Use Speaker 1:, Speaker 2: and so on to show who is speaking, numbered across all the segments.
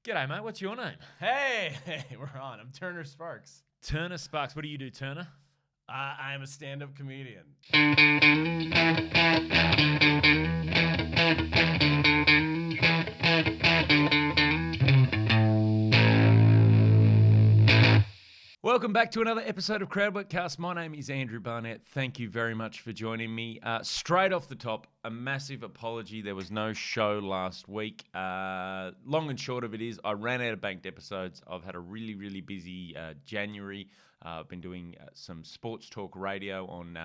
Speaker 1: G'day, mate. What's your name?
Speaker 2: Hey, we're on. I'm Turner Sparks.
Speaker 1: Turner Sparks. What do you do, Turner?
Speaker 2: I'm a stand-up comedian.
Speaker 1: Welcome back to another episode of Crowdworkcast. My name is Andrew Barnett. Thank you very much for joining me. Straight off the top, a massive apology. There was no show last week. Long and short of it is I ran out of banked episodes. I've had a really, really busy January. I've been doing some sports talk radio on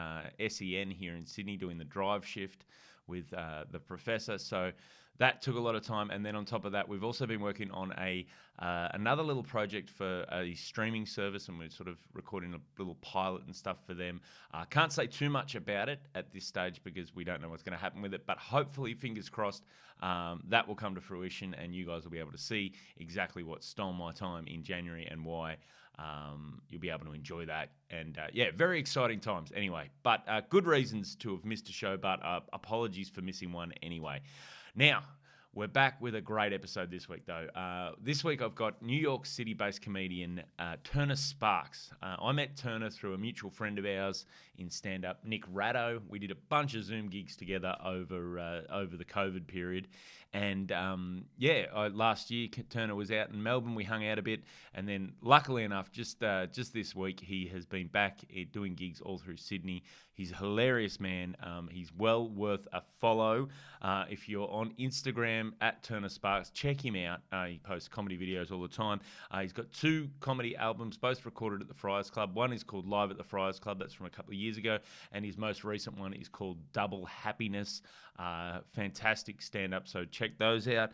Speaker 1: SEN here in Sydney, doing the drive shift with the professor. So that took a lot of time, and then on top of that, we've also been working on another little project for a streaming service, and we're sort of recording a little pilot and stuff for them. Can't say too much about it at this stage because we don't know what's going to happen with it, but hopefully, fingers crossed, that will come to fruition, and you guys will be able to see exactly what stole my time in January and why. You'll be able to enjoy that, and very exciting times anyway, but good reasons to have missed a show, but apologies for missing one anyway. Now, we're back with a great episode this week, though. This week I've got New York City-based comedian Turner Sparks. I met Turner through a mutual friend of ours in stand-up, Nick Ratto. We did a bunch of Zoom gigs together over the COVID period. And last year Turner was out in Melbourne. We hung out a bit, and then luckily enough, just this week he has been back doing gigs all through Sydney. He's a hilarious man. He's well worth a follow. If you're on Instagram at Turner Sparks, check him out. He posts comedy videos all the time. He's got 2 comedy albums, both recorded at the Friars Club. One is called Live at the Friars Club. That's from a couple of years ago, and his most recent one is called Double Happiness. Fantastic stand-up, so check those out.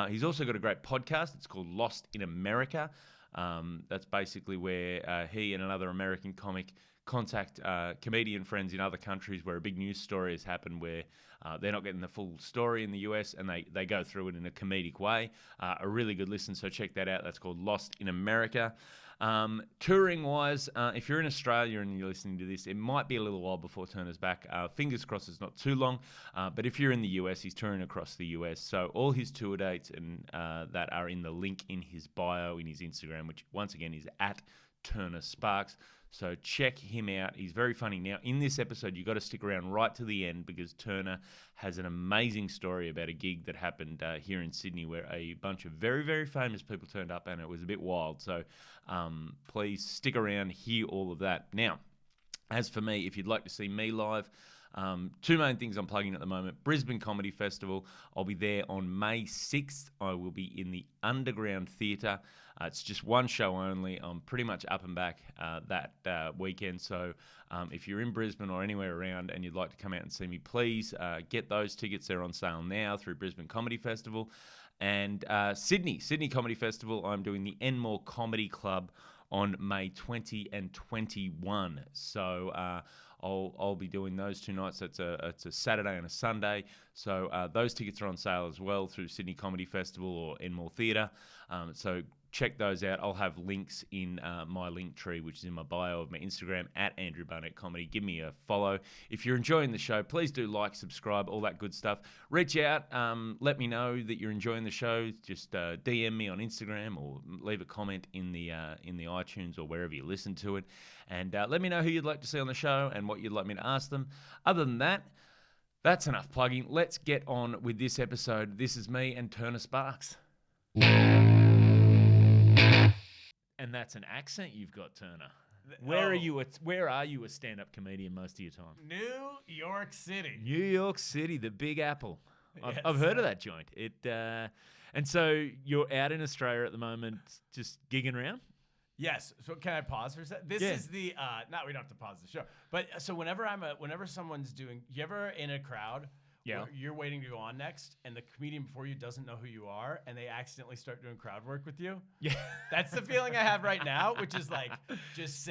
Speaker 1: He's also got a great podcast. It's called Lost in America. That's basically where he and another American comic contact comedian friends in other countries where a big news story has happened where they're not getting the full story in the US, and they go through it in a comedic way. A really good listen, so check that out. That's called Lost in America. Touring-wise, if you're in Australia and you're listening to this, it might be a little while before Turner's back. Fingers crossed it's not too long. But if you're in the US, he's touring across the US. So all his tour dates and that are in the link in his bio in his Instagram, which once again is at Turner Sparks. So check him out. He's very funny. Now, in this episode, you've got to stick around right to the end because Turner has an amazing story about a gig that happened here in Sydney where a bunch of very, very famous people turned up, and it was a bit wild. So please stick around, hear all of that. Now, as for me, if you'd like to see me live, 2 main things I'm plugging at the moment. Brisbane Comedy Festival. I'll be there on May 6th. I will be in the Underground Theatre. It's just one show only. I'm pretty much up and back that weekend. So if you're in Brisbane or anywhere around and you'd like to come out and see me, please get those tickets. They're on sale now through Brisbane Comedy Festival. And Sydney Comedy Festival, I'm doing the Enmore Comedy Club on May 20 and 21. So I'll be doing those 2 nights. It's a Saturday and a Sunday. So those tickets are on sale as well through Sydney Comedy Festival or Enmore Theatre. So check those out. I'll have links in my link tree, which is in my bio of my Instagram at Andrew Barnett Comedy. Give me a follow. If you're enjoying the show, please do like, subscribe, all that good stuff. Reach out. Let me know that you're enjoying the show. Just DM me on Instagram or leave a comment in the iTunes or wherever you listen to it. And let me know who you'd like to see on the show and what you'd like me to ask them. Other than that, that's enough plugging. Let's get on with this episode. This is me and Turner Sparks. And that's an accent you've got, Turner. Where are you a stand-up comedian most of your time?
Speaker 2: New York City.
Speaker 1: New York City, the Big Apple.
Speaker 2: Yes,
Speaker 1: I've heard of that joint. And so you're out in Australia at the moment, just gigging around?
Speaker 2: Yes. So can I pause for a second? This is the we don't have to pause the show. But so whenever someone's doing, you ever in a crowd?
Speaker 1: Yeah.
Speaker 2: You're waiting to go on next, and the comedian before you doesn't know who you are, and they accidentally start doing crowd work with you.
Speaker 1: Yeah.
Speaker 2: That's the feeling I have right now, which is like, just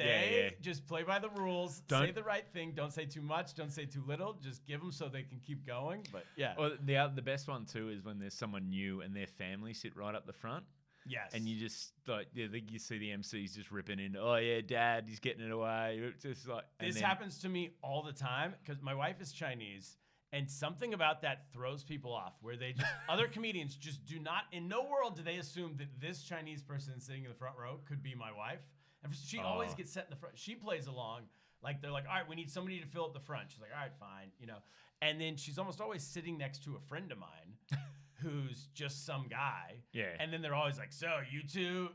Speaker 2: just play by the rules, say the right thing, don't say too much, don't say too little, just give them so they can keep going. But yeah.
Speaker 1: Well, the best one too is when there's someone new and their family sit right up the front.
Speaker 2: Yes.
Speaker 1: And you just you see the MCs just ripping in. Oh yeah, Dad, he's getting it away. It's just like
Speaker 2: this happens to me all the time because my wife is Chinese. And something about that throws people off where they just, other comedians just do not, in no world do they assume that this Chinese person sitting in the front row could be my wife. And she always gets set in the front. She plays along. Like, they're like, all right, we need somebody to fill up the front. She's like, all right, fine, you know. And then she's almost always sitting next to a friend of mine who's just some guy.
Speaker 1: Yeah.
Speaker 2: And then they're always like, so you two,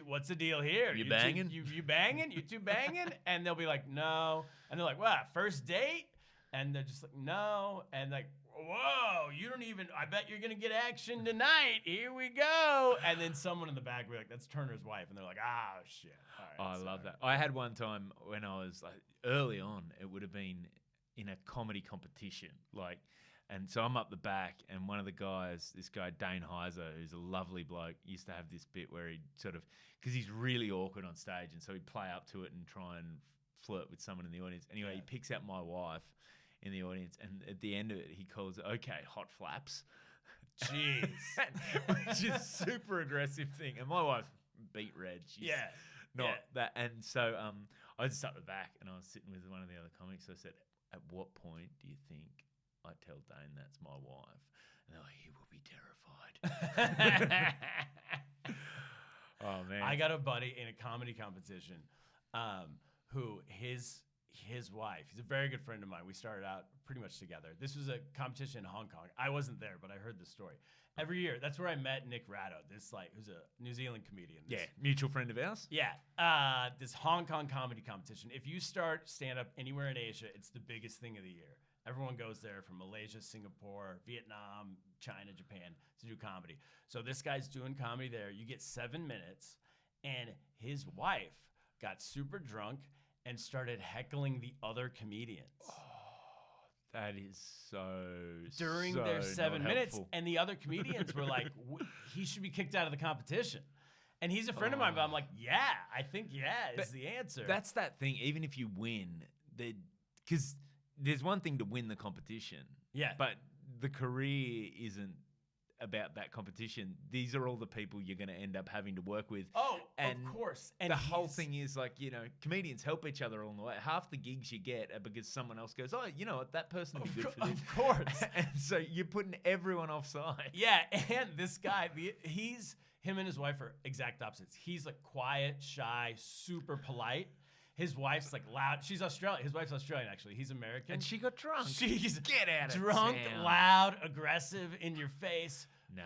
Speaker 2: what's the deal here?
Speaker 1: You banging?
Speaker 2: You banging? You two banging? And they'll be like, no. And they're like, what, first date? And they're just like, no. And like, whoa, you don't even, I bet you're going to get action tonight. Here we go. And then someone in the back will be like, that's Turner's wife. And they're like, oh, shit. All right,
Speaker 1: I love that. I had one time when I was like early on, it would have been in a comedy competition. Like, and so I'm up the back, and one of the guys, this guy, Dane Heiser, who's a lovely bloke, used to have this bit where he'd sort of, because he's really awkward on stage, and so he'd play up to it and try and flirt with someone in the audience. Anyway, he picks out my wife in the audience, and at the end of it, he calls it, okay, hot flaps.
Speaker 2: Jeez.
Speaker 1: Which is super aggressive thing. And my wife's beat red. She's not that. And so I just sat at the back, and I was sitting with one of the other comics. So I said, at what point do you think I tell Dane that's my wife? And they're like, he will be terrified. Oh, man.
Speaker 2: I got a buddy in a comedy competition who his wife, he's a very good friend of mine. We started out pretty much together. This was a competition in Hong Kong. I wasn't there, but I heard the story. Every year, that's where I met Nick Ratto, who's a New Zealand comedian.
Speaker 1: Mutual friend of ours.
Speaker 2: Yeah, this Hong Kong comedy competition. If you start stand-up anywhere in Asia, it's the biggest thing of the year. Everyone goes there from Malaysia, Singapore, Vietnam, China, Japan to do comedy. So this guy's doing comedy there. You get 7 minutes, and his wife got super drunk and started heckling the other comedians.
Speaker 1: Oh, that is so
Speaker 2: during their 7 minutes. And the other comedians were like, he should be kicked out of the competition. And he's a friend of mine, but I'm like, I think is the answer.
Speaker 1: That's that thing. Even if you win, because there's one thing to win the competition.
Speaker 2: Yeah.
Speaker 1: But the career isn't about that competition. These are all the people you're going to end up having to work with.
Speaker 2: Oh,
Speaker 1: and
Speaker 2: of course. And
Speaker 1: the whole thing is like, you know, comedians help each other along the way. Half the gigs you get are because someone else goes, oh, you know what, that person would be good for this.
Speaker 2: Of course.
Speaker 1: And so you're putting everyone offside.
Speaker 2: Yeah, and this guy, him and his wife are exact opposites. He's like quiet, shy, super polite. His wife's like loud. She's Australian. His wife's Australian, actually. He's American.
Speaker 1: And she got drunk.
Speaker 2: She's
Speaker 1: get out of
Speaker 2: drunk,
Speaker 1: town.
Speaker 2: loud, aggressive, in your face.
Speaker 1: No.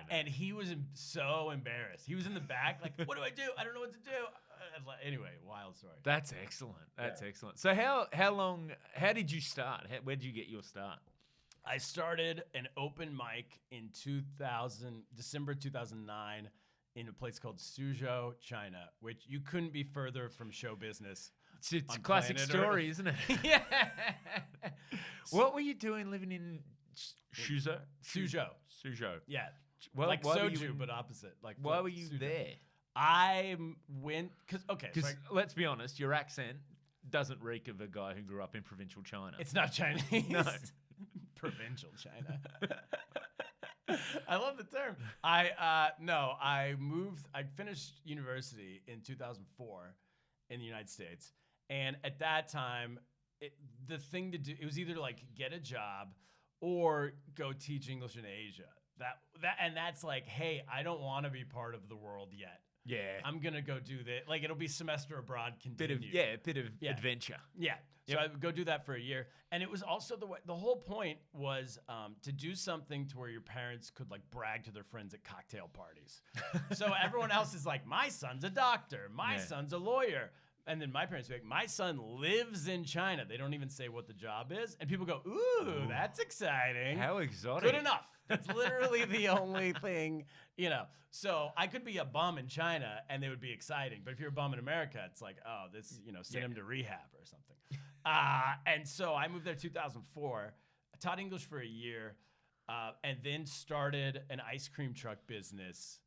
Speaker 2: And he was so embarrassed. He was in the back, like, what do I do? I don't know what to do. Anyway, wild story.
Speaker 1: That's excellent. That's excellent. So how did you start? Where did you get your start?
Speaker 2: I started an open mic in December 2009. In a place called Suzhou, China, which you couldn't be further from show business.
Speaker 1: It's a classic story, isn't it?
Speaker 2: Yeah.
Speaker 1: What were you doing living in Suzhou?
Speaker 2: Suzhou. Yeah.
Speaker 1: Well,
Speaker 2: like soju, but opposite. Like
Speaker 1: why were you
Speaker 2: Suzhou.
Speaker 1: there?
Speaker 2: I went because
Speaker 1: let's be honest, your accent doesn't reek of a guy who grew up in provincial China.
Speaker 2: It's not Chinese.
Speaker 1: No.
Speaker 2: Provincial China. I love the term. I finished university in 2004 in the United States. And at that time, the thing to do, it was either like get a job or go teach English in Asia. That's like, hey, I don't want to be part of the world yet.
Speaker 1: Yeah.
Speaker 2: I'm going to go do that. Like, it'll be semester abroad continued.
Speaker 1: A bit of adventure.
Speaker 2: Yeah. So I would go do that for a year. And it was also the whole point was to do something to where your parents could like brag to their friends at cocktail parties. So everyone else is like, my son's a doctor. My son's a lawyer. And then my parents would be like, my son lives in China. They don't even say what the job is. And people go, ooh, that's exciting.
Speaker 1: How exotic.
Speaker 2: Good enough. That's literally the only thing, you know. So I could be a bum in China and they would be exciting. But if you're a bum in America, it's like, oh, this, send him to rehab or something. And so I moved there 2004. I taught English for a year and then started an ice cream truck business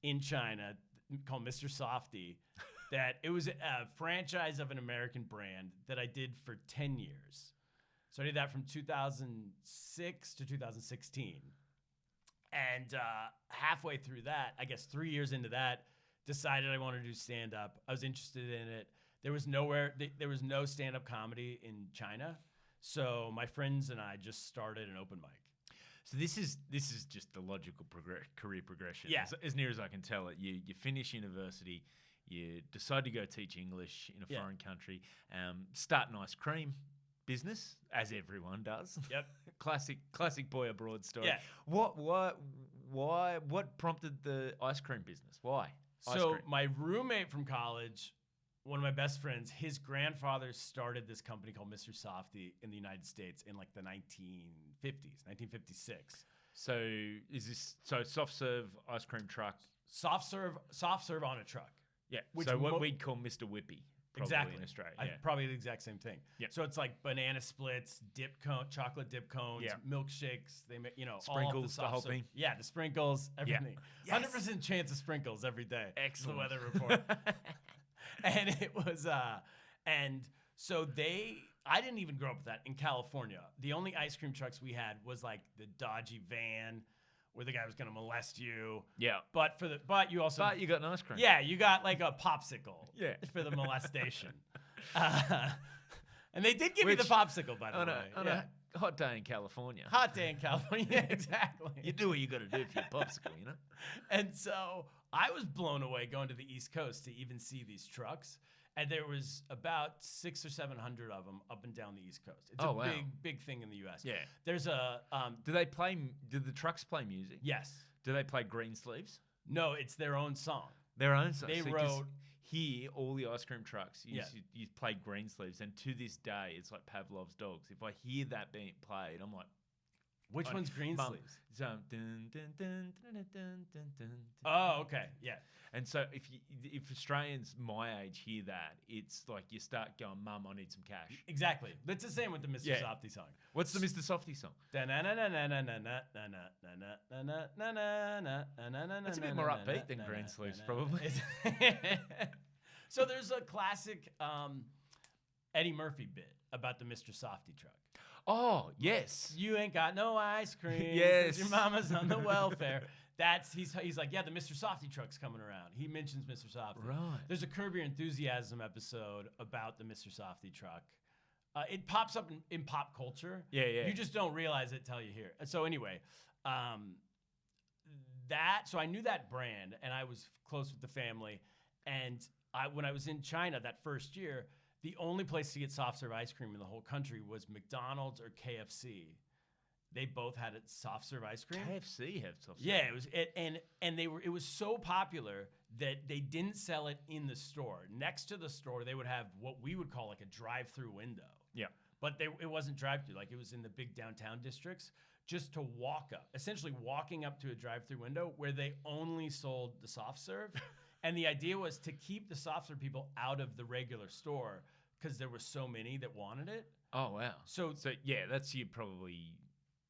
Speaker 2: in China called Mr. Softy. That it was a franchise of an American brand that I did for 10 years. So I did that from 2006 to 2016. And halfway through that, I guess 3 years into that, decided I wanted to do stand-up. I was interested in it. There was no stand-up comedy in China. So my friends and I just started an open mic.
Speaker 1: So this is just the logical career progression.
Speaker 2: Yeah.
Speaker 1: As near as I can tell it. You finish university, you decide to go teach English in a
Speaker 2: Yeah.
Speaker 1: foreign country, start an ice cream business, as everyone does.
Speaker 2: Yep.
Speaker 1: classic boy abroad story.
Speaker 2: Yeah.
Speaker 1: What prompted the ice cream business? Why? Ice
Speaker 2: So
Speaker 1: cream.
Speaker 2: my roommate from college, one of my best friends, his grandfather started this company called Mr. Softy in the United States in like the 1950s, 1956.
Speaker 1: So is this soft serve ice cream truck?
Speaker 2: Soft serve on a truck.
Speaker 1: Yeah.
Speaker 2: Which
Speaker 1: so what we'd call Mr. Whippy. Probably
Speaker 2: Exactly.
Speaker 1: in Australia.
Speaker 2: Yeah. Probably the exact same thing.
Speaker 1: Yeah.
Speaker 2: So it's like banana splits, chocolate dip cones,
Speaker 1: Yeah.
Speaker 2: milkshakes. They make, all
Speaker 1: Sprinkles, the
Speaker 2: soft
Speaker 1: whole
Speaker 2: serve.
Speaker 1: thing.
Speaker 2: Yeah, the sprinkles, everything.
Speaker 1: Yes.
Speaker 2: 100% chance of sprinkles every day.
Speaker 1: Excellent.
Speaker 2: The weather report. And it was, and so I didn't even grow up with that in California. The only ice cream trucks we had was like the dodgy van where the guy was going to molest you.
Speaker 1: Yeah.
Speaker 2: But you also.
Speaker 1: But you got an ice cream.
Speaker 2: Yeah, you got like a popsicle.
Speaker 1: Yeah.
Speaker 2: For the molestation. And they did give me the
Speaker 1: Which,
Speaker 2: popsicle, by the
Speaker 1: On
Speaker 2: way.
Speaker 1: a hot day in California.
Speaker 2: Hot day in California. Yeah, exactly.
Speaker 1: You do what you got to do for your popsicle, you know?
Speaker 2: And so I was blown away going to the East Coast to even see these trucks. And there was about 600 or 700 of them up and down the East Coast. It's
Speaker 1: wow.
Speaker 2: big thing in the U.S.
Speaker 1: Yeah.
Speaker 2: There's a
Speaker 1: Do the trucks play music?
Speaker 2: yes.
Speaker 1: Do they play Green Sleeves?
Speaker 2: No, it's their own song.
Speaker 1: Their own song.
Speaker 2: They
Speaker 1: 'cause
Speaker 2: wrote.
Speaker 1: here, all the ice cream trucks,
Speaker 2: Yeah.
Speaker 1: you play Green Sleeves, and to this day, it's like Pavlov's dogs. If I hear that being played, I'm like,
Speaker 2: Which
Speaker 1: I-
Speaker 2: one's Green
Speaker 1: Mum,
Speaker 2: Sleeves?
Speaker 1: So, dun, dun, dun, dun, dun, dun, dun, dun.
Speaker 2: Oh, okay. Yeah.
Speaker 1: And so if Australians my age hear that, it's like you start going, Mum, I need some cash.
Speaker 2: Exactly. It's the same with the Mr.
Speaker 1: Yeah.
Speaker 2: Softy song.
Speaker 1: What's the Mr. Softy song?
Speaker 2: That's
Speaker 1: That's a bit more upbeat than Green Sleeves, probably.
Speaker 2: So there's a classic Eddie Murphy bit about the Mr. Softy truck.
Speaker 1: Oh, yes.
Speaker 2: You ain't got no ice cream. 'Cause
Speaker 1: Yes.
Speaker 2: your mama's on the welfare. He's like, yeah, the Mr. Softy truck's coming around. He mentions Mr. Softy.
Speaker 1: Right.
Speaker 2: There's a Curb Your Enthusiasm episode about the Mr. Softy truck. It pops up in pop culture.
Speaker 1: Yeah, yeah.
Speaker 2: You just don't realize it till you hear it. So anyway, so I knew that brand, and I was close with the family. And when I was in China that first year, the only place to get soft serve ice cream in the whole country was McDonald's or KFC. They both had soft serve ice cream.
Speaker 1: KFC have soft serve.
Speaker 2: Yeah, it was so popular that they didn't sell it in the store. Next to the store, they would have what we would call like a drive-through window.
Speaker 1: Yeah.
Speaker 2: But it wasn't drive-through, like it was in the big downtown districts, just to walk up, essentially walking up to a drive-through window where they only sold the soft serve. And the idea was to keep the soft serve people out of the regular store because there were so many that wanted it.
Speaker 1: Oh, wow.
Speaker 2: So
Speaker 1: yeah, that's you probably,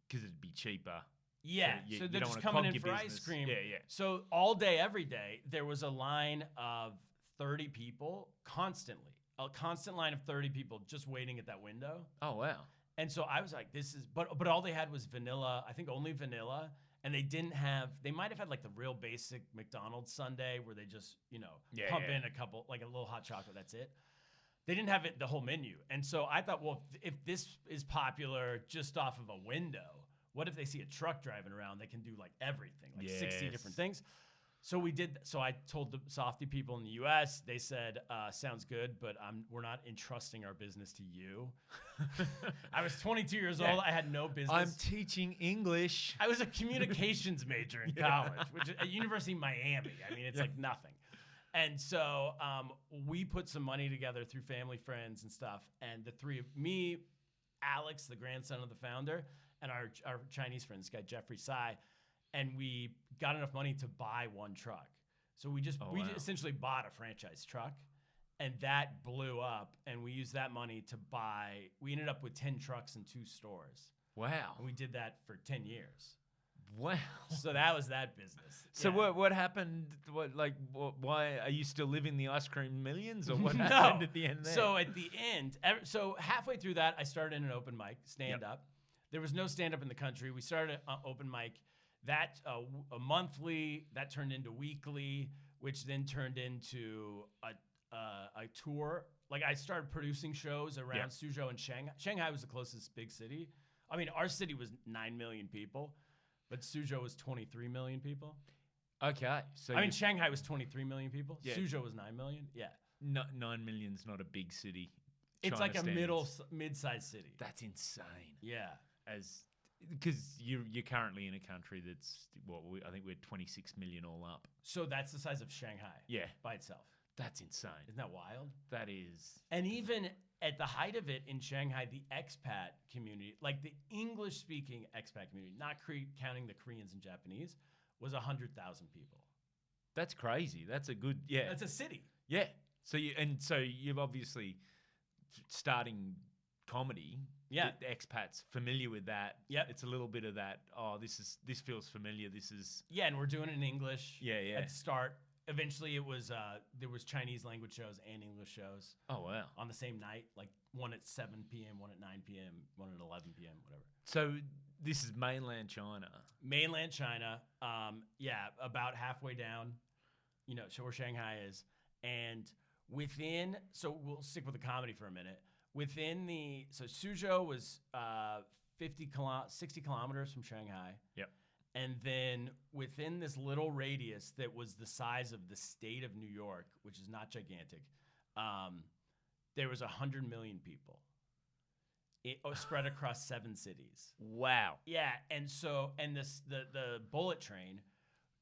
Speaker 1: because it'd be cheaper.
Speaker 2: yeah,
Speaker 1: you
Speaker 2: so they're
Speaker 1: don't
Speaker 2: just
Speaker 1: wanna
Speaker 2: coming
Speaker 1: clog
Speaker 2: in
Speaker 1: your
Speaker 2: for
Speaker 1: business.
Speaker 2: ice cream.
Speaker 1: Yeah, yeah.
Speaker 2: So all day, every day, there was a line of 30 people constantly, a constant line of 30 people just waiting at that window.
Speaker 1: Oh, wow.
Speaker 2: And so I was like, but all they had was vanilla, I think only vanilla. And they might have had like the real basic McDonald's sundae where they just, pump in a couple, like a little hot chocolate, that's it. They didn't have the whole menu. And so I thought, well, if this is popular just off of a window, what if they see a truck driving around? They can do like everything, like 60 different things. So we did. So I told the Softy people in the U.S. They said, "Sounds good, but we're not entrusting our business to you." I was 22 years old. I had no business.
Speaker 1: I'm teaching English.
Speaker 2: I was a communications major in college, which is at University of Miami. I mean, it's like nothing. And so we put some money together through family, friends, and stuff. And the three of me, Alex, the grandson of the founder, and our Chinese friend, this guy Jeffrey Tsai, and we got enough money to buy one truck. So we essentially bought a franchise truck, and that blew up. And we used that money to buy. We ended up with 10 trucks in 2 stores.
Speaker 1: Wow.
Speaker 2: And we did that for 10 years.
Speaker 1: Wow.
Speaker 2: So that was that business.
Speaker 1: So
Speaker 2: Yeah.
Speaker 1: what happened? Why are you still living the ice cream millions, or what
Speaker 2: No.
Speaker 1: happened at the end there?
Speaker 2: So at the end, so halfway through that, I started an open mic, stand up. There was no stand up in the country. We started an open mic. That a monthly, that turned into weekly, which then turned into a tour Like I started producing shows around Suzhou and Shanghai. Shanghai was the closest big city. I mean, our city was 9 million people, but Suzhou was 23 million people.
Speaker 1: Okay. So
Speaker 2: I mean, Shanghai was 23 million people.
Speaker 1: Yeah.
Speaker 2: Suzhou was 9 million. Yeah.
Speaker 1: 9 million's not a big city.
Speaker 2: It's
Speaker 1: China
Speaker 2: like a
Speaker 1: standards.
Speaker 2: mid-sized city.
Speaker 1: That's insane.
Speaker 2: Yeah.
Speaker 1: Because you're currently in a country that's I think we're 26 million all up.
Speaker 2: So that's the size of Shanghai.
Speaker 1: Yeah.
Speaker 2: By itself.
Speaker 1: That's insane.
Speaker 2: Isn't that wild?
Speaker 1: That is.
Speaker 2: And even at the height of it in Shanghai, the expat community, like the English-speaking expat community, not counting the Koreans and Japanese, was 100,000 people.
Speaker 1: That's crazy. That's a good. Yeah.
Speaker 2: That's a city.
Speaker 1: Yeah. So you've obviously starting comedy.
Speaker 2: Yeah.
Speaker 1: The expats familiar with that.
Speaker 2: Yep.
Speaker 1: It's a little bit of that. Oh, this feels familiar. This is.
Speaker 2: Yeah, and we're doing it in English.
Speaker 1: Yeah.
Speaker 2: At the start. Eventually, it was there was Chinese language shows and English shows.
Speaker 1: Oh wow!
Speaker 2: On the same night, like one at 7 p.m., one at 9 p.m., one at 11 p.m., whatever.
Speaker 1: So this is mainland China.
Speaker 2: Mainland China. About halfway down. So where Shanghai is, and so we'll stick with the comedy for a minute. So Suzhou was 60 kilometers from Shanghai.
Speaker 1: Yep.
Speaker 2: And then within this little radius that was the size of the state of New York, which is not gigantic, there was 100 million people spread across 7 cities.
Speaker 1: Wow.
Speaker 2: Yeah, and the bullet train,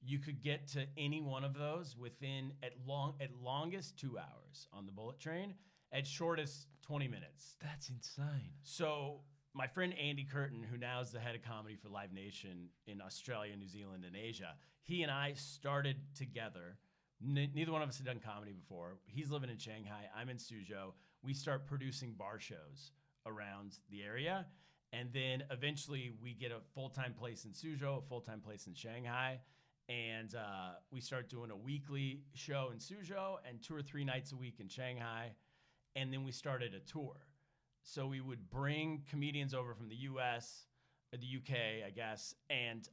Speaker 2: you could get to any one of those within at longest 2 hours on the bullet train, at shortest 20 minutes.
Speaker 1: That's insane.
Speaker 2: So my friend Andy Curtin, who now is the head of comedy for Live Nation in Australia, New Zealand, and Asia, he and I started together. Neither one of us had done comedy before. He's living in Shanghai. I'm in Suzhou. We start producing bar shows around the area. And then eventually we get a full-time place in Suzhou, a full-time place in Shanghai. And we start doing a weekly show in Suzhou and 2 or 3 nights a week in Shanghai. And then we started a tour. So we would bring comedians over from the U.S. or the U.K., I guess, and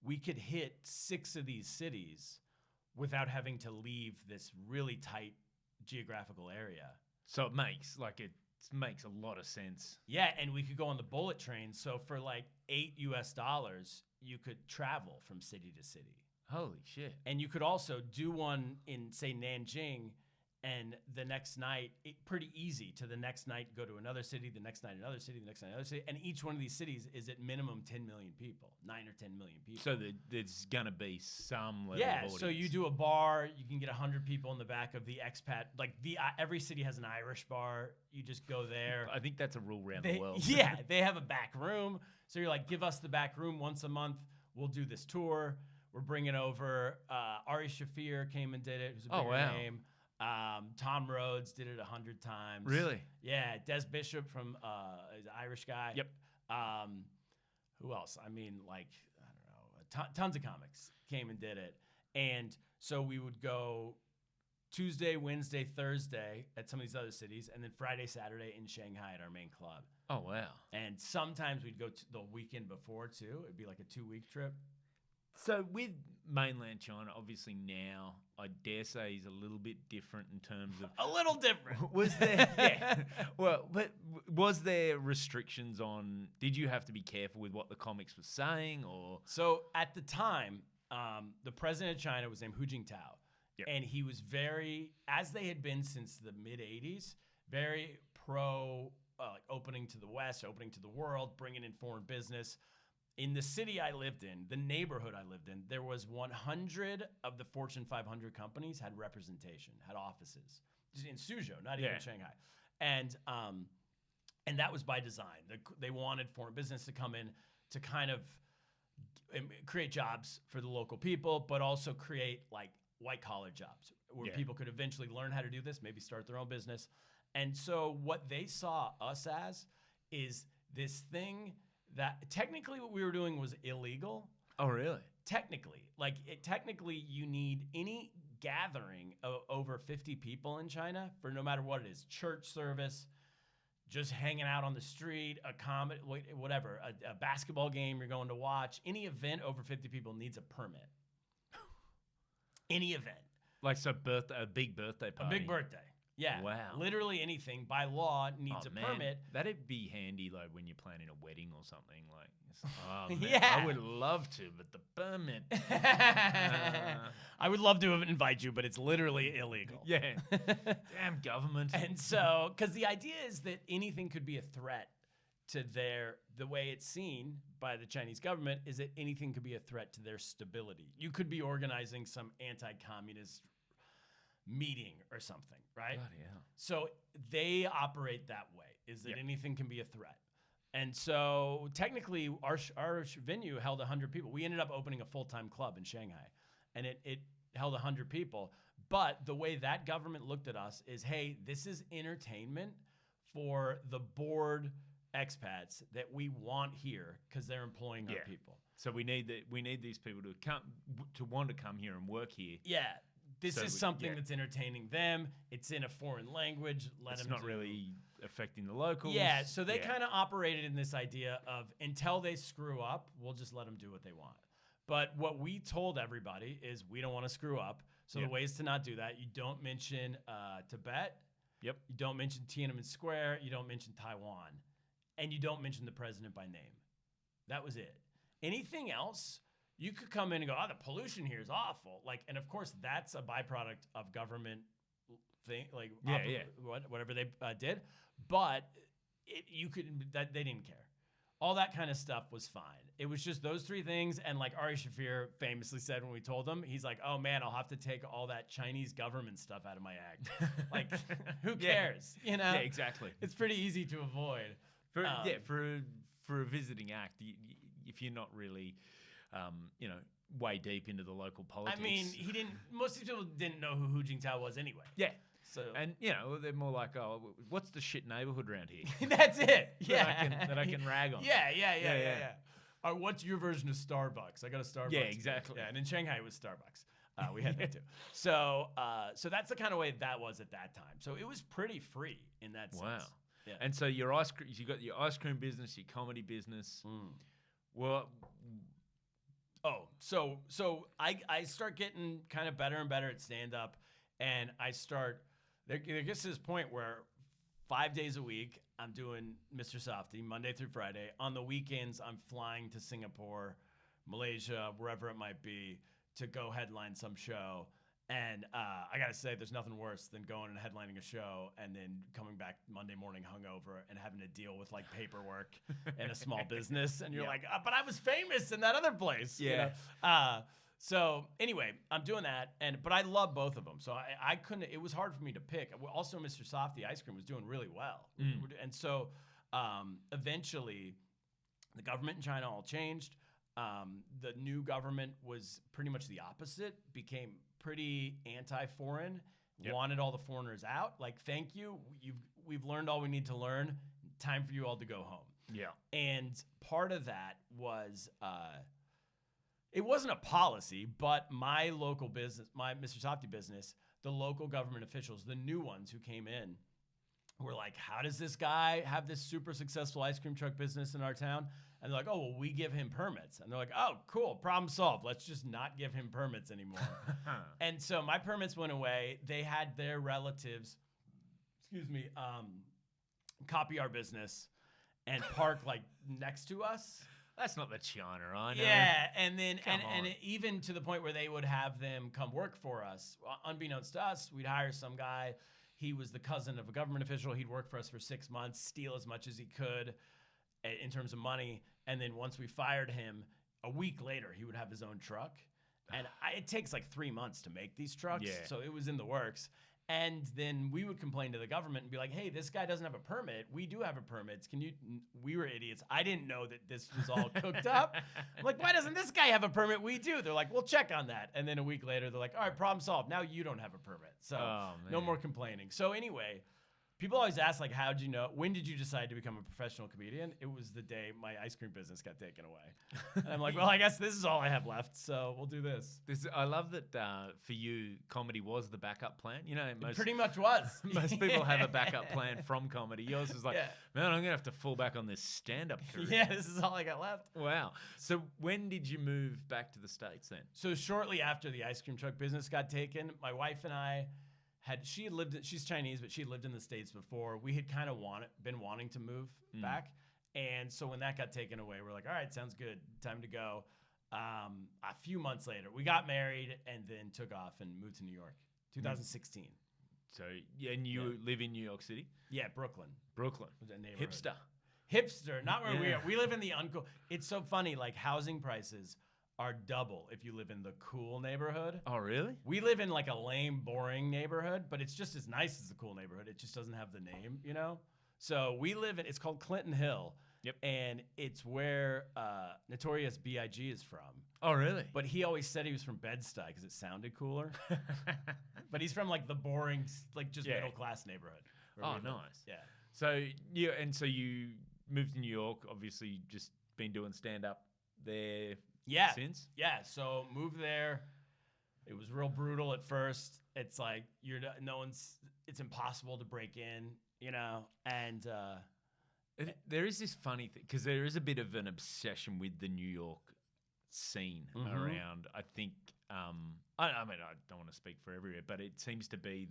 Speaker 2: we could hit 6 of these cities without having to leave this really tight geographical area.
Speaker 1: So it makes a lot of sense.
Speaker 2: Yeah, and we could go on the bullet train. So for like $8, you could travel from city to city.
Speaker 1: Holy shit.
Speaker 2: And you could also do one in, say, Nanjing, and the next night, pretty easy to the next night, go to another city, the next night another city, the next night another city. And each one of these cities is at minimum 10 million people, 9 or 10 million people.
Speaker 1: So there's going to be some level of audience.
Speaker 2: So you do a bar, you can get 100 people in the back of the expat. Like every city has an Irish bar. You just go there.
Speaker 1: I think that's a rule around the world.
Speaker 2: Yeah, they have a back room. So you're like, give us the back room once a month. We'll do this tour. We're bringing over Ari Shaffir came and did it, who's a bigger name. Tom Rhodes did it 100 times.
Speaker 1: Really?
Speaker 2: Yeah. Des Bishop from is an Irish guy.
Speaker 1: Yep.
Speaker 2: Who else? I mean, like, I don't know, tons of comics came and did it. And so we would go Tuesday, Wednesday, Thursday at some of these other cities, and then Friday, Saturday in Shanghai at our main club.
Speaker 1: Oh, wow.
Speaker 2: And sometimes we'd go to the weekend before, too. It'd be like a 2-week trip.
Speaker 1: So with mainland China, obviously now, I dare say, is a little bit different in terms of...
Speaker 2: A little different.
Speaker 1: Was there... Yeah. Well, but was there restrictions on... Did you have to be careful with what the comics were saying, or...
Speaker 2: So at the time, the president of China was named Hu Jintao.
Speaker 1: Yep.
Speaker 2: And he was very, as they had been since the mid-'80s, very pro opening to the West, opening to the world, bringing in foreign business. In the city I lived in, the neighborhood I lived in, there was 100 of the Fortune 500 companies had representation, had offices. Just in Suzhou, not even in Shanghai. And that was by design. They wanted foreign business to come in to kind of create jobs for the local people, but also create like white-collar jobs where people could eventually learn how to do this, maybe start their own business. And so what they saw us as is this thing that technically what we were doing was illegal.
Speaker 1: Oh, really?
Speaker 2: Technically. Technically, you need any gathering of over 50 people in China for no matter what it is, church service, just hanging out on the street, a comedy, whatever, a basketball game you're going to watch, any event over 50 people needs a permit. Any event.
Speaker 1: Like, so a big birthday
Speaker 2: A
Speaker 1: party.
Speaker 2: big birthday. Yeah.
Speaker 1: Wow.
Speaker 2: Literally anything by law needs a permit.
Speaker 1: That'd be handy, like, when you're planning a wedding or something. Like, oh, man,
Speaker 2: Yeah.
Speaker 1: I would love to, but the permit.
Speaker 2: I would love to invite you, but it's literally illegal.
Speaker 1: Yeah. Damn government.
Speaker 2: And so, because the idea is that anything could be a threat to the way it's seen by the Chinese government is that anything could be a threat to their stability. You could be organizing some anti-communist meeting or something, right?
Speaker 1: Bloody hell.
Speaker 2: So they operate that way, is that
Speaker 1: Yep.
Speaker 2: anything can be a threat. And so technically our venue held 100 people. We ended up opening a full-time club in Shanghai, and it held 100 people. But the way that government looked at us is, hey, this is entertainment for the bored expats that we want here because they're employing our people.
Speaker 1: So we need these people to want to come here and work here.
Speaker 2: Yeah. This
Speaker 1: So
Speaker 2: is something that's entertaining them. It's in a foreign language.
Speaker 1: It's not really affecting the locals.
Speaker 2: Yeah, so they kind of operated in this idea of until they screw up, we'll just let them do what they want. But what we told everybody is we don't want to screw up. So the ways to not do that, you don't mention Tibet.
Speaker 1: Yep.
Speaker 2: You don't mention Tiananmen Square. You don't mention Taiwan. And you don't mention the president by name. That was it. Anything else, you could come in and go, oh, the pollution here is awful. Like, and of course, that's a byproduct of government thing, like whatever they did. But they didn't care. All that kind of stuff was fine. It was just those three things. And like Ari Shafir famously said when we told him, he's like, oh man, I'll have to take all that Chinese government stuff out of my act. Like, who cares? You know?
Speaker 1: Yeah, exactly.
Speaker 2: It's pretty easy to avoid.
Speaker 1: For a visiting act, if you're not really, way deep into the local politics.
Speaker 2: I mean, most people didn't know who Hu Jintao was anyway.
Speaker 1: Yeah.
Speaker 2: So
Speaker 1: and they're more like, oh, what's the shit neighborhood around here?
Speaker 2: That's it. Yeah.
Speaker 1: that I can rag on.
Speaker 2: Yeah. What's your version of Starbucks? I got a Starbucks.
Speaker 1: Yeah, exactly.
Speaker 2: Yeah, and in Shanghai it was Starbucks. We had that too. So that's the kind of way that was at that time. So it was pretty free in that sense.
Speaker 1: Wow.
Speaker 2: Yeah.
Speaker 1: And so you got your ice cream business, your comedy business. Well,
Speaker 2: so I start getting kind of better and better at stand up, and I start there gets to this point where 5 days a week I'm doing Mr. Softy Monday through Friday. On the weekends I'm flying to Singapore, Malaysia, wherever it might be, to go headline some show. And I gotta say, there's nothing worse than going and headlining a show and then coming back Monday morning hungover and having to deal with like paperwork in a small business. And you're like, but I was famous in that other place.
Speaker 1: Yeah.
Speaker 2: You know? So anyway, I'm doing that, but I love both of them. So I couldn't. It was hard for me to pick. Also, Mr. Softy ice cream was doing really well, and so eventually, the government in China all changed. The new government was pretty much the opposite. Became pretty anti-foreign. Wanted all the foreigners out. Like, thank you. We've learned all we need to learn. Time for you all to go home.
Speaker 1: Yeah.
Speaker 2: And part of that was. It wasn't a policy, but my local business, my Mr. Softy business, the local government officials, the new ones who came in, were like, how does this guy have this super successful ice cream truck business in our town? And they're like, oh, well, we give him permits. And they're like, oh, cool, problem solved. Let's just not give him permits anymore. And so my permits went away. They had their relatives, copy our business and park like next to us.
Speaker 1: That's not the China I know.
Speaker 2: Yeah, and then and even to the point where they would have them come work for us. Unbeknownst to us, we'd hire some guy. He was the cousin of a government official. He'd work for us for 6 months, steal as much as he could in terms of money. And then once we fired him, a week later, he would have his own truck. And it takes like 3 months to make these trucks.
Speaker 1: Yeah.
Speaker 2: So it was in the works. And then we would complain to the government and be like, hey, this guy doesn't have a permit. We do have a permit. We were idiots. I didn't know that this was all cooked up. I'm like, why doesn't this guy have a permit? We do. They're like, we'll check on that. And then a week later, they're like, all right, problem solved. Now you don't have a permit. So no more complaining. So anyway, People always ask, like, how'd you know? When did you decide to become a professional comedian? It was the day my ice cream business got taken away. And I'm like, well, I guess this is all I have left, so we'll do this.
Speaker 1: I love that for you, comedy was the backup plan. You know,
Speaker 2: It pretty much was.
Speaker 1: most people have a backup plan from comedy. Yours is like,
Speaker 2: Yeah.
Speaker 1: man, I'm going to have to fall back on this stand-up career.
Speaker 2: Yeah, this is all I got left.
Speaker 1: Wow. So when did you move back to the States then?
Speaker 2: So shortly after the ice cream truck business got taken, my wife and I she's Chinese, but she had lived in the States before. We had kind of been wanting to move back. And so when that got taken away, we're like, all right, sounds good. Time to go. A few months later, we got married and then took off and moved to New York, 2016.
Speaker 1: So, and you live in New York City?
Speaker 2: Yeah, Brooklyn.
Speaker 1: Brooklyn.
Speaker 2: A neighborhood.
Speaker 1: Hipster,
Speaker 2: not where we are. We live in the uncool. It's so funny, like housing prices are double if you live in the cool neighborhood.
Speaker 1: Oh, really?
Speaker 2: We live in like a lame, boring neighborhood, but it's just as nice as the cool neighborhood. It just doesn't have the name, you know? So we live in, it's called Clinton Hill.
Speaker 1: Yep.
Speaker 2: And it's where Notorious B.I.G. is from.
Speaker 1: Oh, really?
Speaker 2: But he always said he was from Bed-Stuy because it sounded cooler. But he's from like the boring, like just middle-class neighborhood.
Speaker 1: Oh, nice.
Speaker 2: Yeah.
Speaker 1: So you moved to New York, obviously just been doing stand-up there since?
Speaker 2: Yeah, so moved there. It was real brutal at first. It's like it's impossible to break in, you know, and
Speaker 1: there is this funny thing because there is a bit of an obsession with the New York scene around. I think I mean I don't want to speak for everywhere, but it seems to be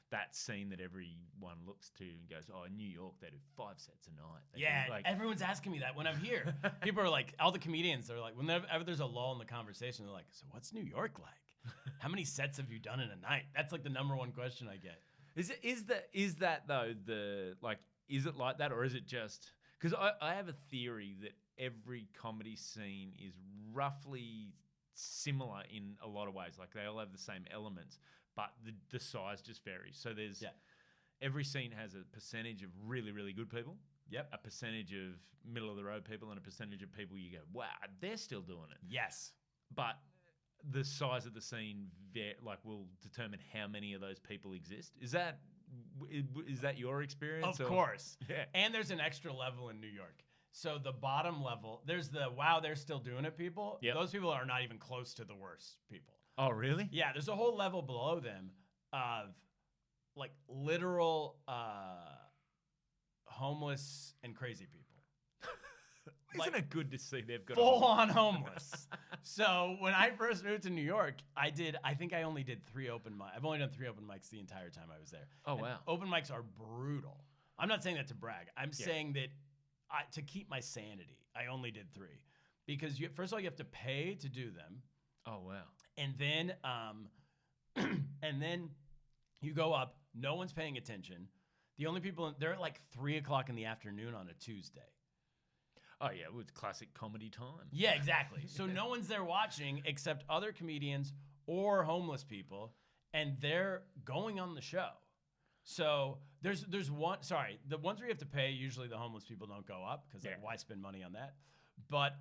Speaker 1: that scene that everyone looks to and goes, oh, in New York they do 5 sets a night. They do, like,
Speaker 2: everyone's asking me that when I'm here. People are like, all the comedians are like, whenever there's a lull in the conversation, they're like, so what's New York like? How many sets have you done in a night? That's like the number one question I get.
Speaker 1: Is that though is it like that, or is it just because I have a theory that every comedy scene is roughly similar in a lot of ways. Like they all have the same elements, but the size just varies. So there's every scene has a percentage of really, really good people.
Speaker 2: Yep.
Speaker 1: A percentage of middle of the road people and a percentage of people you go, wow, they're still doing it.
Speaker 2: Yes.
Speaker 1: But the size of the scene will determine how many of those people exist. Is that your experience?
Speaker 2: Of course.
Speaker 1: Yeah.
Speaker 2: And there's an extra level in New York. So the bottom level, there's the wow, they're still doing it people.
Speaker 1: Yep.
Speaker 2: Those people are not even close to the worst people.
Speaker 1: Oh, really?
Speaker 2: Yeah, there's a whole level below them of like literal homeless and crazy people.
Speaker 1: Isn't it good to see they've got
Speaker 2: full on homeless? So when I first moved to New York, I think I only did 3 open mics. I've only done 3 open mics the entire time I was there.
Speaker 1: Oh,
Speaker 2: and
Speaker 1: wow.
Speaker 2: Open mics are brutal. I'm not saying that to brag. I'm saying that to keep my sanity, I only did 3 because first of all you have to pay to do them.
Speaker 1: Oh, wow.
Speaker 2: And then you go up. No one's paying attention. The only people they're at like 3:00 in the afternoon on a Tuesday.
Speaker 1: Oh, yeah, with classic comedy time.
Speaker 2: Yeah, exactly. So no one's there watching except other comedians or homeless people, and they're going on the show. So there's one. Sorry, the ones where you have to pay. Usually the homeless people don't go up because like, why spend money on that? But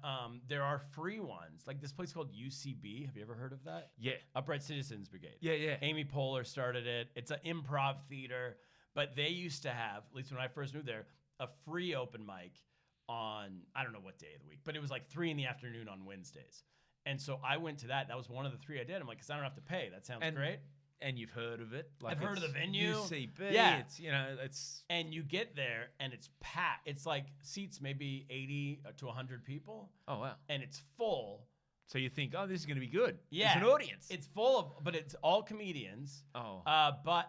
Speaker 2: there are free ones, like this place called UCB. Have you ever heard of that?
Speaker 1: Yeah.
Speaker 2: Upright Citizens Brigade.
Speaker 1: Yeah.
Speaker 2: Amy Poehler started it. It's an improv theater, but they used to have, at least when I first moved there, a free open mic on, I don't know what day of the week, but it was like 3 p.m. on Wednesdays. And so I went to that. That was one of the 3 I did. I'm like, because I don't have to pay. That sounds great.
Speaker 1: And you've heard of it.
Speaker 2: I've heard of the venue.
Speaker 1: UCB.
Speaker 2: Yeah.
Speaker 1: It's.
Speaker 2: And you get there and it's packed. It's like seats maybe 80 to 100 people.
Speaker 1: Oh, wow.
Speaker 2: And it's full.
Speaker 1: So you think, oh, this is going to be good.
Speaker 2: Yeah.
Speaker 1: There's an audience.
Speaker 2: It's full of, but it's all comedians.
Speaker 1: Oh.